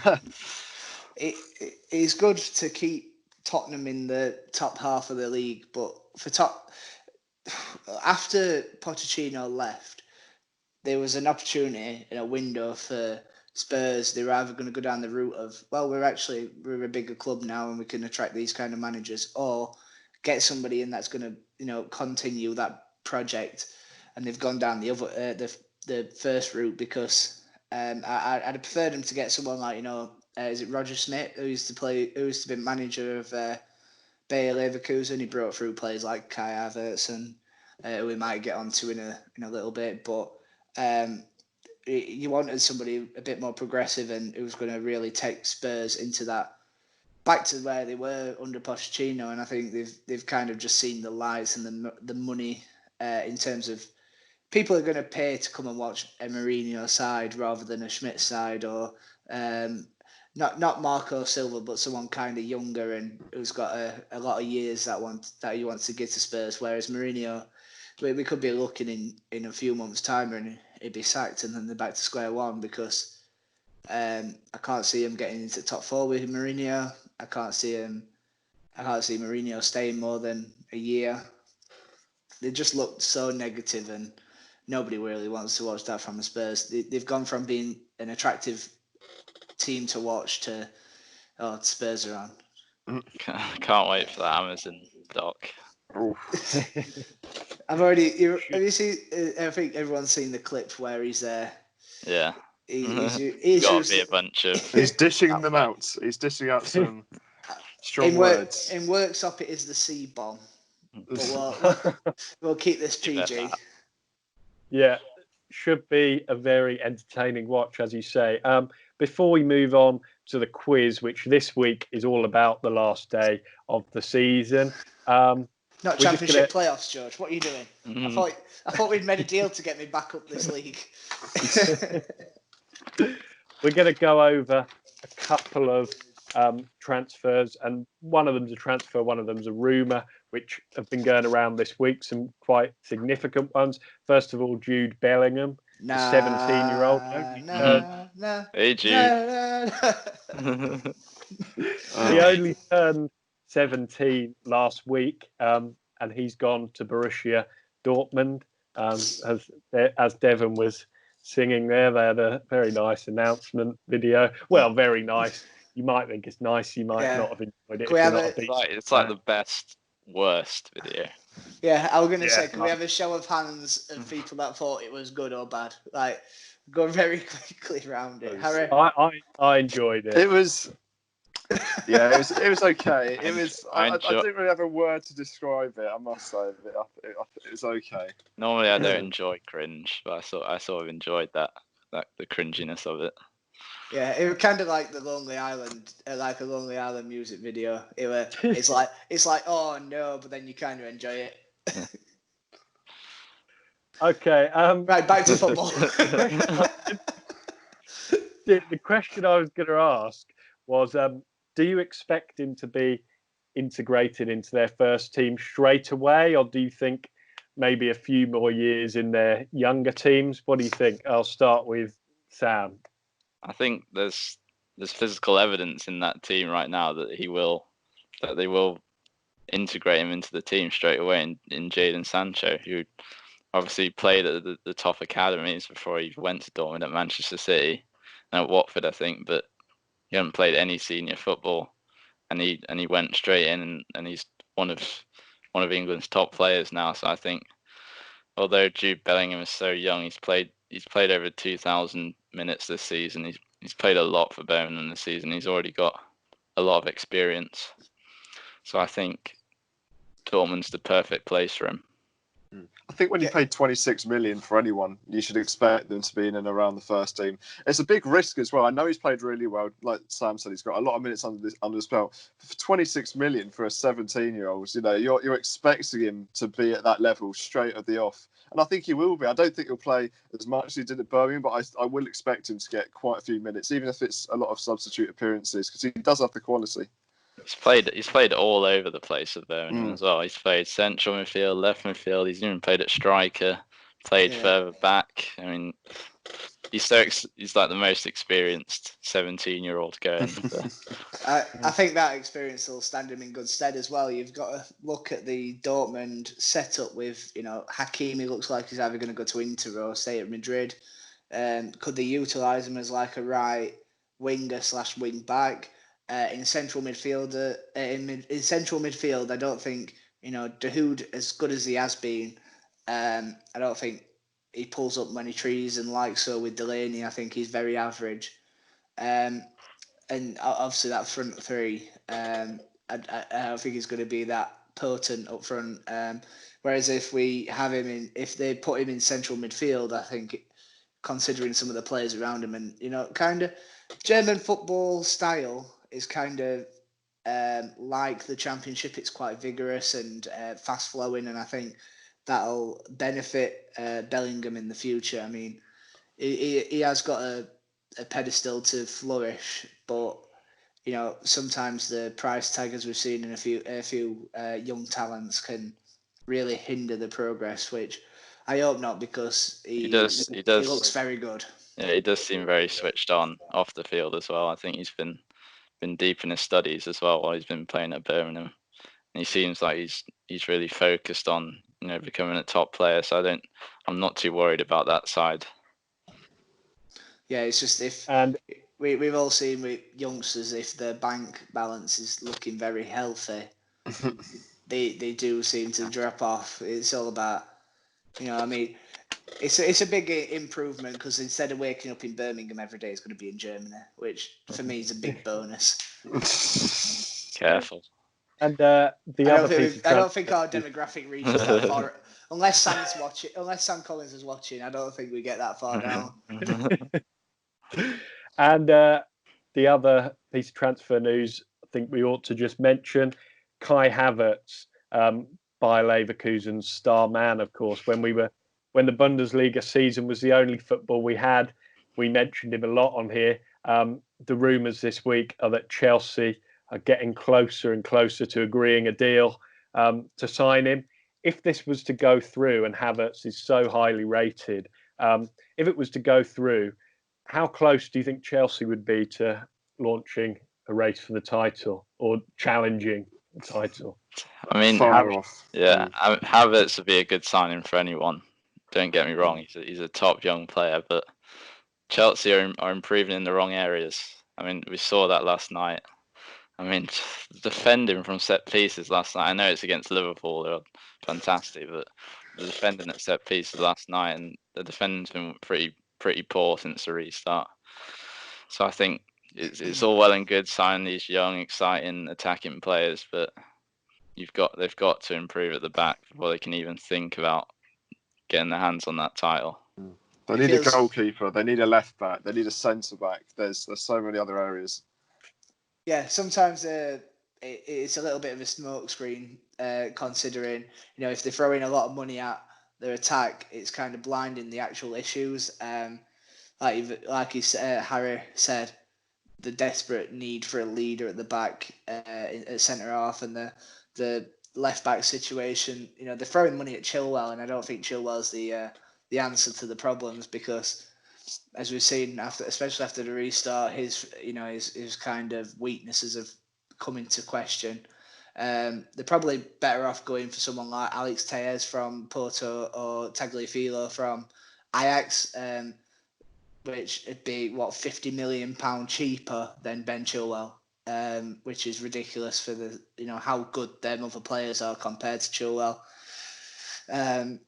he? It's good to keep Tottenham in the top half of the league, but after Pochettino left, there was an opportunity in a window for Spurs, they were either going to go down the route of, well, we're a bigger club now and we can attract these kind of managers, or get somebody in that's going to, continue that project. And they've gone down the other, the first route, because I'd prefer them to get someone like, is it Roger Smith, who used to be manager of Bayer Leverkusen. He brought through players like Kai Havertz, and who we might get onto in a little bit, but you wanted somebody a bit more progressive and who was going to really take Spurs into that, back to where they were under Pochettino. And I think they've kind of just seen the lights and the money in terms of people are going to pay to come and watch a Mourinho side rather than a Schmidt side, or not Marco Silva, but someone kind of younger and who's got a lot of years that he wants to give to Spurs. Whereas Mourinho, we could be looking in a few months' time and he'd be sacked and then they're back to square one, because I can't see him getting into top four with Mourinho. I can't see Mourinho staying more than a year. They just looked so negative and nobody really wants to watch that from the Spurs. They've gone from being an attractive team to watch to, Spurs are on. Can't wait for that Amazon doc. Have you seen? I think everyone's seen the clip where he's there. Yeah. He's got to be a bunch of. He's dishing them out. He's dishing out some strong words. In Workshop, it is the C bomb. But we'll keep this PG. Yeah, should be a very entertaining watch, as you say. Before we move on to the quiz, which this week is all about the last day of the season. Not championship playoffs, George. What are you doing? I thought we'd made a deal to get me back up this league. We're going to go over a couple of transfers, and one of them's a transfer, one of them's a rumour, which have been going around this week, some quite significant ones. First of all, Jude Bellingham, the 17-year-old. Hey, Jude. He only turned 17 last week, and he's gone to Borussia Dortmund. As Devon was singing there, they had a very nice announcement video. Well, very nice. You might think it's nice. You might not have enjoyed it. It's like the best, worst video. Yeah, I was going to say, can we have a show of hands of people that thought it was good or bad? Like, go very quickly around it. Harry? I enjoyed it. It was... Yeah, it was okay. I didn't really have a word to describe it, I must say. It was okay. Normally I don't enjoy cringe, but I sort of enjoyed that the cringiness of it. Yeah, it was kind of like the Lonely Island, like a Lonely Island music video. It's like oh no, but then you kind of enjoy it. Okay. Right, back to football. The question I was going to ask was, do you expect him to be integrated into their first team straight away, or do you think maybe a few more years in their younger teams? What do you think? I'll start with Sam. I think there's physical evidence in that team right now that they will integrate him into the team straight away in Jadon Sancho, who obviously played at the top academies before he went to Dortmund, at Manchester City and at Watford, I think, but he hadn't played any senior football, and he went straight in, and he's one of England's top players now. So I think, although Jude Bellingham is so young, he's played over 2,000 minutes this season. He's played a lot for Birmingham this season. He's already got a lot of experience. So I think Dortmund's the perfect place for him. I think when you pay 26 million for anyone, you should expect them to be in and around the first team. It's a big risk as well. I know he's played really well. Like Sam said, he's got a lot of minutes under his belt. For 26 million for a 17-year-old, you're expecting him to be at that level straight at the off. And I think he will be. I don't think he'll play as much as he did at Birmingham, but I will expect him to get quite a few minutes, even if it's a lot of substitute appearances, because he does have the quality. He's played all over the place at Birmingham as well. He's played central midfield, left midfield. He's even played at striker, played further back. I mean, he's like the most experienced 17-year-old going. I think that experience will stand him in good stead as well. You've got to look at the Dortmund setup with, Hakimi looks like he's either going to go to Inter or stay at Madrid. Could they utilise him as like a right winger / wing back? In central midfield, in central midfield, I don't think Dahoud, as good as he has been, I don't think he pulls up many trees, and like so with Delaney, I think he's very average. And obviously that front three, I don't think he's going to be that potent up front. Whereas if they put him in central midfield, I think, considering some of the players around him, and kind of German football style is kind of like the Championship. It's quite vigorous and fast flowing, and I think that'll benefit Bellingham in the future. I mean, he has got a pedestal to flourish, but sometimes the price tag, as we've seen in a few young talents, can really hinder the progress, which I hope not, because he looks very good. Yeah, he does seem very switched on off the field as well. I think he's been deep in his studies as well while he's been playing at Birmingham. And he seems like he's really focused on becoming a top player. So I'm not too worried about that side. Yeah, it's just we've all seen with youngsters, if their bank balance is looking very healthy, they do seem to drop off. It's all about, it's a big improvement, because instead of waking up in Birmingham every day, it's going to be in Germany, which for me is a big bonus. Careful. And I don't think our demographic reaches that far. Unless Sam's watching, unless Sam Collins is watching, I don't think we get that far down. And the other piece of transfer news I think we ought to just mention, Kai Havertz, Bayer Leverkusen's star man, of course. When the Bundesliga season was the only football we had, we mentioned him a lot on here. The rumours this week are that Chelsea are getting closer and closer to agreeing a deal to sign him. If this was to go through, and Havertz is so highly rated, if it was to go through, how close do you think Chelsea would be to launching a race for the title or challenging the title? I mean, Havertz would be a good signing for anyone. Don't get me wrong; he's a top young player, but Chelsea are improving in the wrong areas. I mean, we saw that last night. I mean, defending from set pieces last night. I know it's against Liverpool; they're fantastic, but the defending at set pieces last night, and the defending's been pretty poor since the restart. So I think it's all well and good signing these young, exciting, attacking players, but they've got to improve at the back before they can even think about getting their hands on that title. They need a goalkeeper. They need a left back. They need a centre back. There's so many other areas. Yeah, sometimes it's a little bit of a smokescreen, considering if they're throwing a lot of money at their attack, it's kind of blinding the actual issues. Harry said, the desperate need for a leader at the back, at centre half, and the left back situation. They're throwing money at Chilwell, and I don't think Chilwell's the answer to the problems, because, as we've seen especially after the restart, his kind of weaknesses have come into question. They're probably better off going for someone like Alex Telles from Porto or Tagliafico from Ajax, which would be £50 million cheaper than Ben Chilwell, which is ridiculous for the how good them other players are compared to Chilwell. I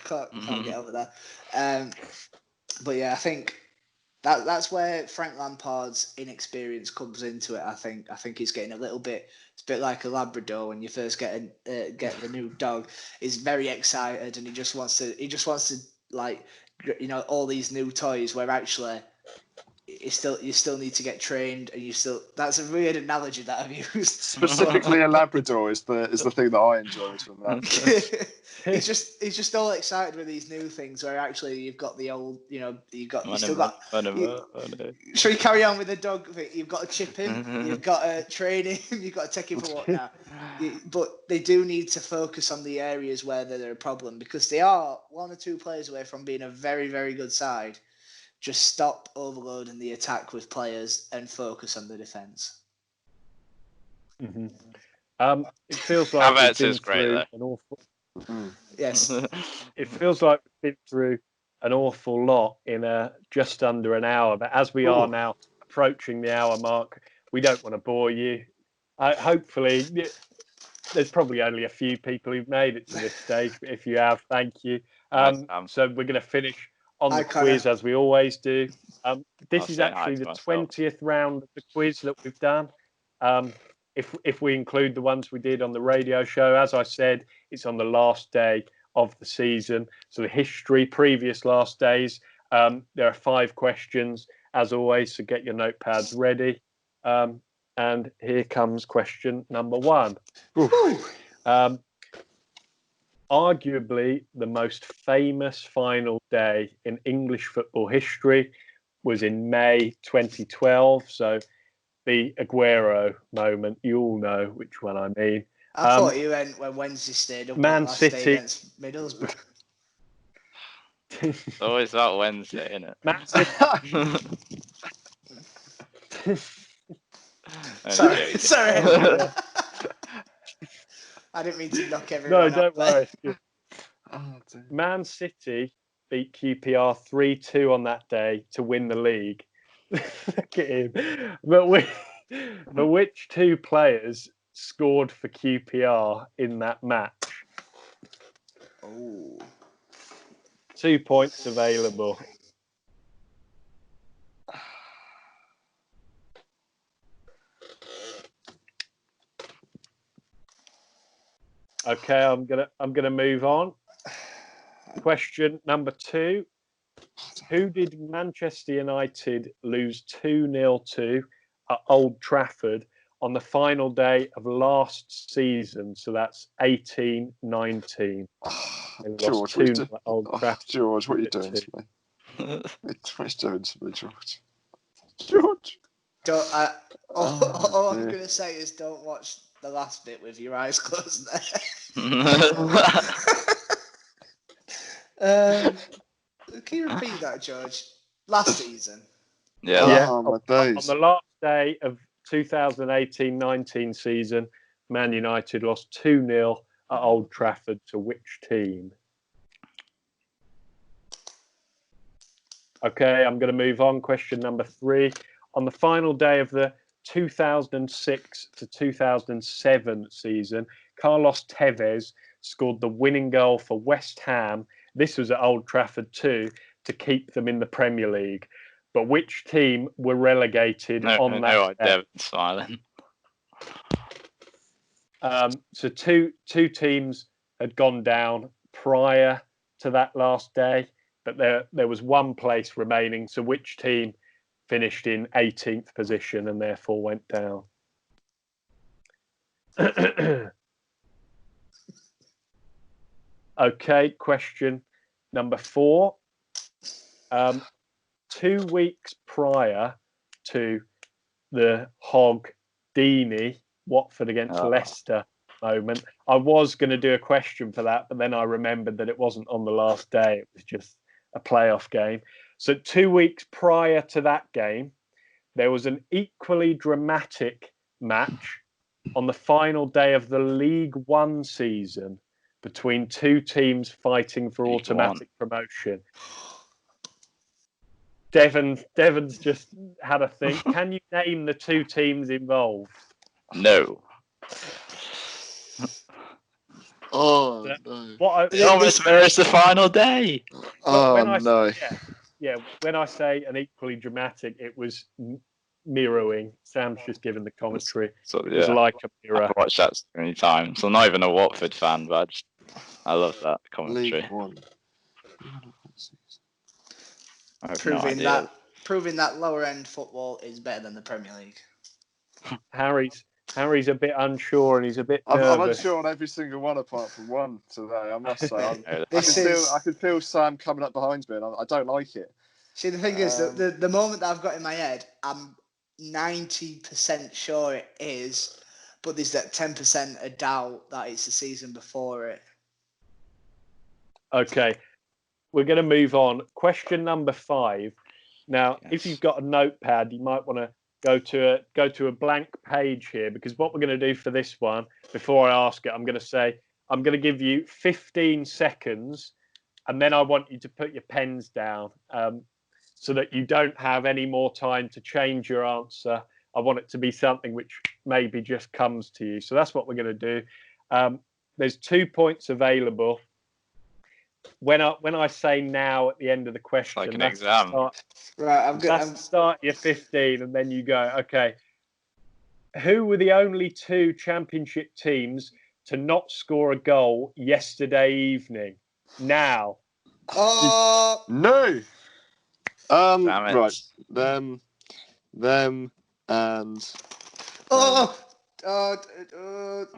can't get over that. But yeah, I think that's where Frank Lampard's inexperience comes into it. I think he's getting a little bit. It's a bit like a Labrador when you first get the new dog. He's very excited, and he just wants to like all these new toys, where actually you still need to get trained, and that's a weird analogy that I've used. Specifically, a Labrador is the thing that I enjoyed from that. He's just all excited with these new things, where actually you've got the old, Should we carry on with the dog thing? You've got to chip him, you've got to train him, you've got to take him for what now. But they do need to focus on the areas where they're a problem, because they are one or two players away from being a very, very good side. Just stop overloading the attack with players and focus on the defence. Mm-hmm. It feels like Havertz is great, though. an awful. Yes. It feels like we've been through an awful lot in just under an hour. But as we are now approaching the hour mark, we don't want to bore you. Hopefully, there's probably only a few people who've made it to this stage. But if you have, thank you. So we're going to finish on the quiz as we always do. This is actually the 20th round of the quiz that we've done. If we include the ones we did on the radio show, as I said, it's on the last day of the season. So the history, previous last days. There are 5 questions, as always, so get your notepads ready. And here comes question number 1. Arguably the most famous final day in English football history was in May 2012. So the Aguero moment, you all know which one I mean. I thought you meant when Wednesday stayed up Man last City day against Middlesbrough. It's always that Wednesday, isn't it? Man City. Sorry. I didn't mean to knock everyone No, don't worry. Oh, Man City beat QPR 3-2 on that day to win the league. Look at him. But which 2 players scored for QPR in that match? Oh. 2 points available. Okay, I'm gonna move on. Question number 2. Who did Manchester United lose 2-0 to at Old Trafford on the final day of last season? So that's 18-19. George, George, what are you doing to me? What are you doing to me, George? George. All I'm going to say is don't watch the last bit with your eyes closed there. Can you repeat that, George? Last season? Yeah. Oh, my days. On the last day of 2018-19 season, Man United lost 2-0 at Old Trafford to which team? Okay, I'm going to move on. Question number 3. On the final day of the 2006 to 2007 season, Carlos Tevez scored the winning goal for West Ham. This was at Old Trafford too, to keep them in the Premier League. But which team were relegated on that day? Devin's smiling. So two teams had gone down prior to that last day, but there was one place remaining. So which team finished in 18th position and therefore went down? Okay, question number 4. 2 weeks prior to the Hog-Deeney Watford against Leicester moment, I was going to do a question for that, but then I remembered that it wasn't on the last day. It was just a playoff game. So 2 weeks prior to that game, there was an equally dramatic match on the final day of the League One season between 2 teams fighting for automatic promotion. Devon's just had a think. Can you name the 2 teams involved? No. Oh, no. It's the final day. When I say an equally dramatic, it was mirroring. Sam's just given the commentary. So, It was like a mirror. I've watched that so many times. I'm not even a Watford fan, but I love that commentary. League One. Proving that lower end football is better than the Premier League. Harry's a bit unsure and he's a bit nervous. I'm unsure on every single one apart from one today, I must say. I can feel Sam coming up behind me and I don't like it. See, the thing is, the moment that I've got in my head, I'm 90% sure it is, but there's that 10% of doubt that it's the season before it. Okay, we're going to move on. Question number 5. Now, if you've got a notepad, you might want to go to a blank page here, because what we're going to do for this one, before I ask it, I'm going to give you 15 seconds and then I want you to put your pens down so that you don't have any more time to change your answer. I want it to be something which maybe just comes to you. So that's what we're going to do. There's 2 points available. When I say now at the end of the question, like an exam. Start your 15, and then you go, okay, who were the only 2 championship teams to not score a goal yesterday evening? Now. No. Right. Them, and. I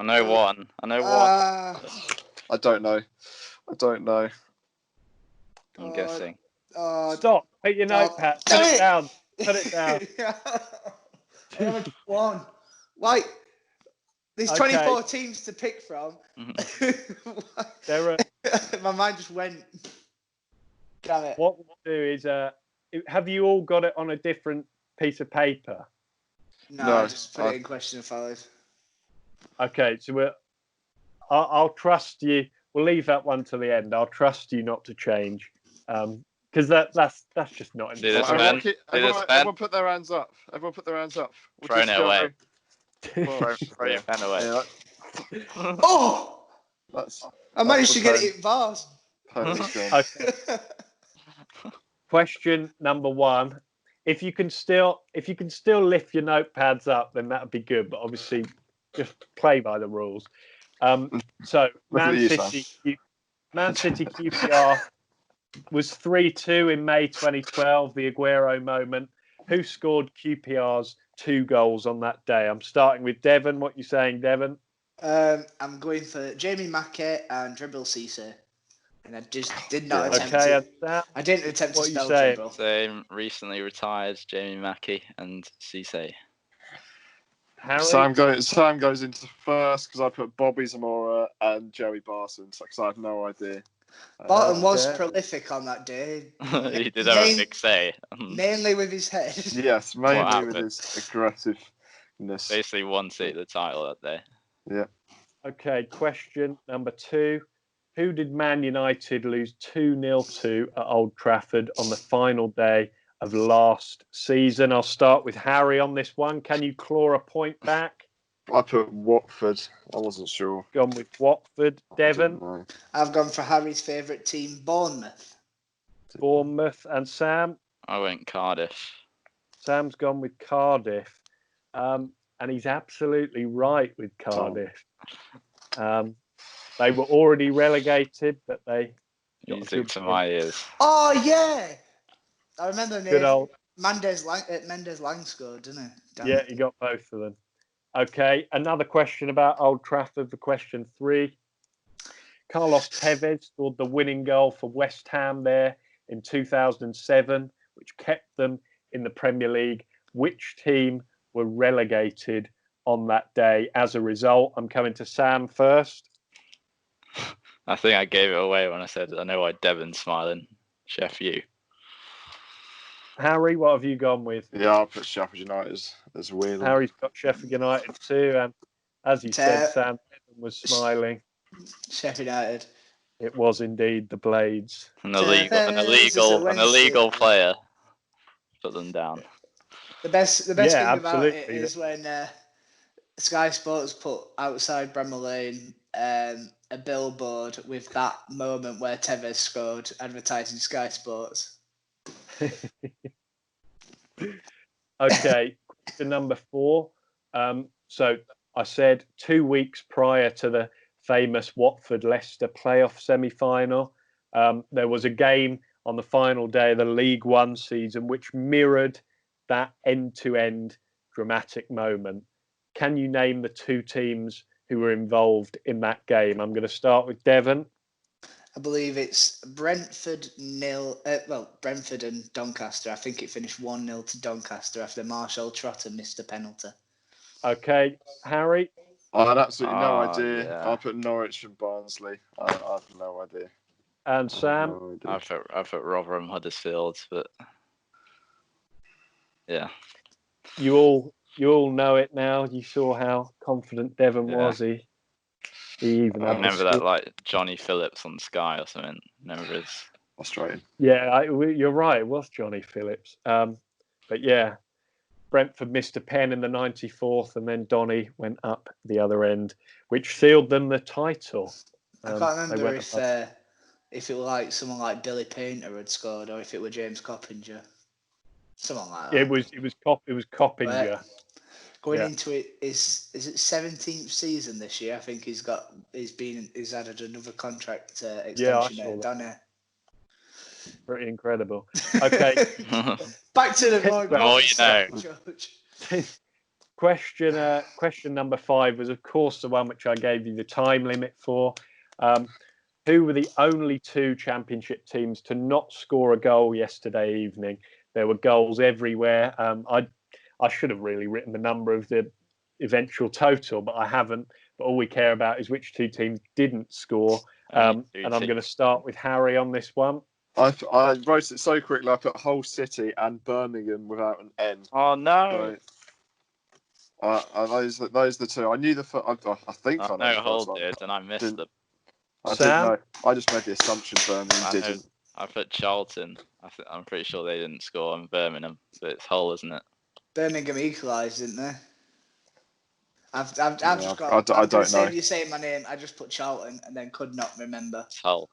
know one. I don't know. I'm guessing. Stop. Put your notepad. Put it down. Put it down. I only one. Like, there's 24 teams to pick from. My mind just went. Damn it. What we'll do is, have you all got it on a different piece of paper? No, I just put it in question 5. Okay, so I'll trust you. We'll leave that one to the end. I'll trust you not to change, because that's just not. Everyone put their hands up. We'll Throw it away. Throw your pen away. I managed to get it in bars. Okay. Question number 1. If you can still lift your notepads up, then that would be good. But obviously, just play by the rules. So Man City QPR was 3-2 in May 2012. The Aguero moment. Who scored QPR's 2 goals on that day? I'm starting with Devon. What are you saying, Devon? I'm going for Jamie Mackey and Dribble Cisse. And I just did not attempt to. I didn't attempt to spell Dribble. Same recently retired Jamie Mackey and Cisse. Sam goes into first because I put Bobby Zamora and Joey Barton because I have no idea. Barton was prolific on that day. He did have a big say. Mainly with his head. Yes, mainly with his aggressiveness. Basically won the title that day. Yeah. Okay, question number 2. Who did Man United lose 2-0 to at Old Trafford on the final day of last season? I'll start with Harry on this one. Can you claw a point back? I put Watford. I wasn't sure. Gone with Watford. Devon? I've gone for Harry's favourite team, Bournemouth. And Sam? I went Cardiff. Sam's gone with Cardiff. And he's absolutely right with Cardiff. They were already relegated, but they... Music to my ears. Oh, yeah! I remember Good old... Mendes Lang scored, didn't he? He got both of them. Okay, another question about Old Trafford for question 3. Carlos Tevez scored the winning goal for West Ham there in 2007, which kept them in the Premier League. Which team were relegated on that day as a result? I'm coming to Sam first. I think I gave it away when I said I know why Devon's smiling. Chef, you. Harry, what have you gone with? Yeah, I'll put Sheffield United as weird. Harry's got Sheffield United too, and as he said, Sam was smiling. Sheffield United. It was indeed the Blades. An illegal player. Put them down. The best thing about it is when Sky Sports put outside Bramall Lane a billboard with that moment where Tevez scored, advertising Sky Sports. Okay, question number 4. So I said 2 weeks prior to the famous Watford-Leicester playoff semi-final, there was a game on the final day of the League One season which mirrored that end-to-end dramatic moment. Can you name the 2 teams who were involved in that game? I'm going to start with Devon. I believe it's Brentford Brentford and Doncaster. I think it finished 1-0 to Doncaster after Marshall Trotter missed a penalty. Okay, Harry? I had absolutely no idea. Yeah. I'll put Norwich and Barnsley. I have no idea. And Sam? I put Rotherham, Huddersfield, but yeah. You all know it now. You saw how confident Devon was. He even I had remember that like Johnny Phillips on Sky or something. Remember his Australian. Yeah, you're right. It was Johnny Phillips. But yeah, Brentford missed a pen in the 94th, and then Donny went up the other end, which sealed them the title. I can't remember if it was like someone like Billy Painter had scored, or if it were James Coppinger. Someone like that. It was Coppinger. But going into it, is it 17th season this year? I think he's added another contract extension at Donny. Pretty incredible. Okay. Back to the more you know. Question number 5 was, of course, the one which I gave you the time limit for. Who were the only 2 championship teams to not score a goal yesterday evening? There were goals everywhere. I should have really written the number of the eventual total, but I haven't. But all we care about is which 2 teams didn't score. And I'm going to start with Harry on this one. I wrote it so quickly. I put Hull City and Birmingham without an N. Oh no! Those are the 2. I knew the first. I think I know Hull did, and I missed them. I didn't know. I just made the assumption Birmingham didn't. I put Charlton. I'm pretty sure they didn't score on Birmingham, but it's Hull, isn't it? Birmingham equalised, didn't they? I don't know. If you say my name, I just put Charlton and then could not remember. It's Hull.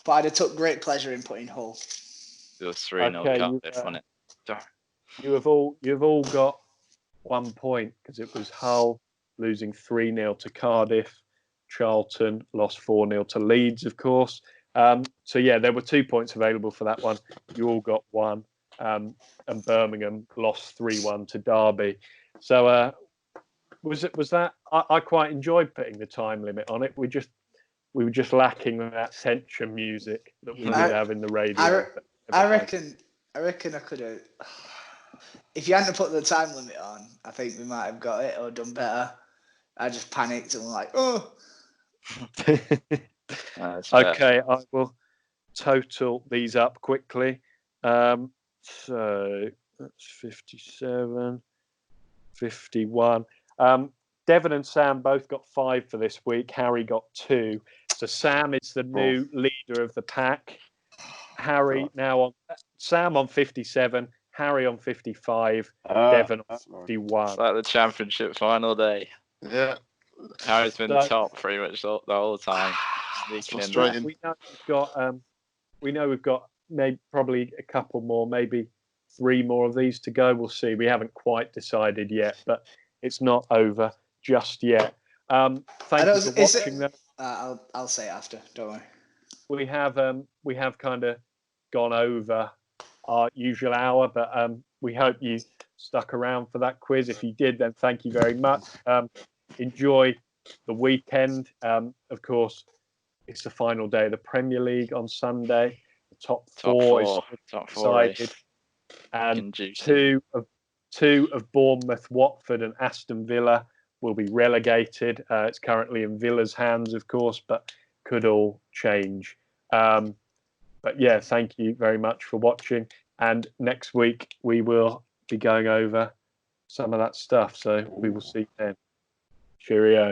But I'd have took great pleasure in putting Hull. It was 3-0 Cardiff, wasn't it? You've all got 1 point because it was Hull losing 3-0 to Cardiff. Charlton lost 4-0 to Leeds, of course. So yeah, there were 2 points available for that one. You all got 1. And Birmingham lost 3-1 to Derby. So was that? I quite enjoyed putting the time limit on it. We were just lacking that tension music that we did have in the radio. I reckon I could have. If you hadn't put the time limit on, I think we might have got it or done better. I just panicked and was like, oh. Okay, I will total these up quickly. So that's 57, 51. Devon and Sam both got 5 for this week. Harry got 2. So Sam is the new leader of the pack. Sam on 57, Harry on 55, Devon on 51. It's like the championship final day. Yeah. Harry's been top pretty much the whole time. We know we've got maybe probably a couple more, maybe 3 more of these to go. We'll see. We haven't quite decided yet, but it's not over just yet. Thank you for watching that. I'll say after. Don't worry. We have kind of gone over our usual hour, but we hope you stuck around for that quiz. If you did, then thank you very much. Enjoy the weekend. Of course, it's the final day of the Premier League on Sunday. The top four is decided, and two of Bournemouth, Watford, and Aston Villa will be relegated. It's currently in Villa's hands, of course, but could all change. But yeah, thank you very much for watching. And next week we will be going over some of that stuff. So we will see you then. Cheerio.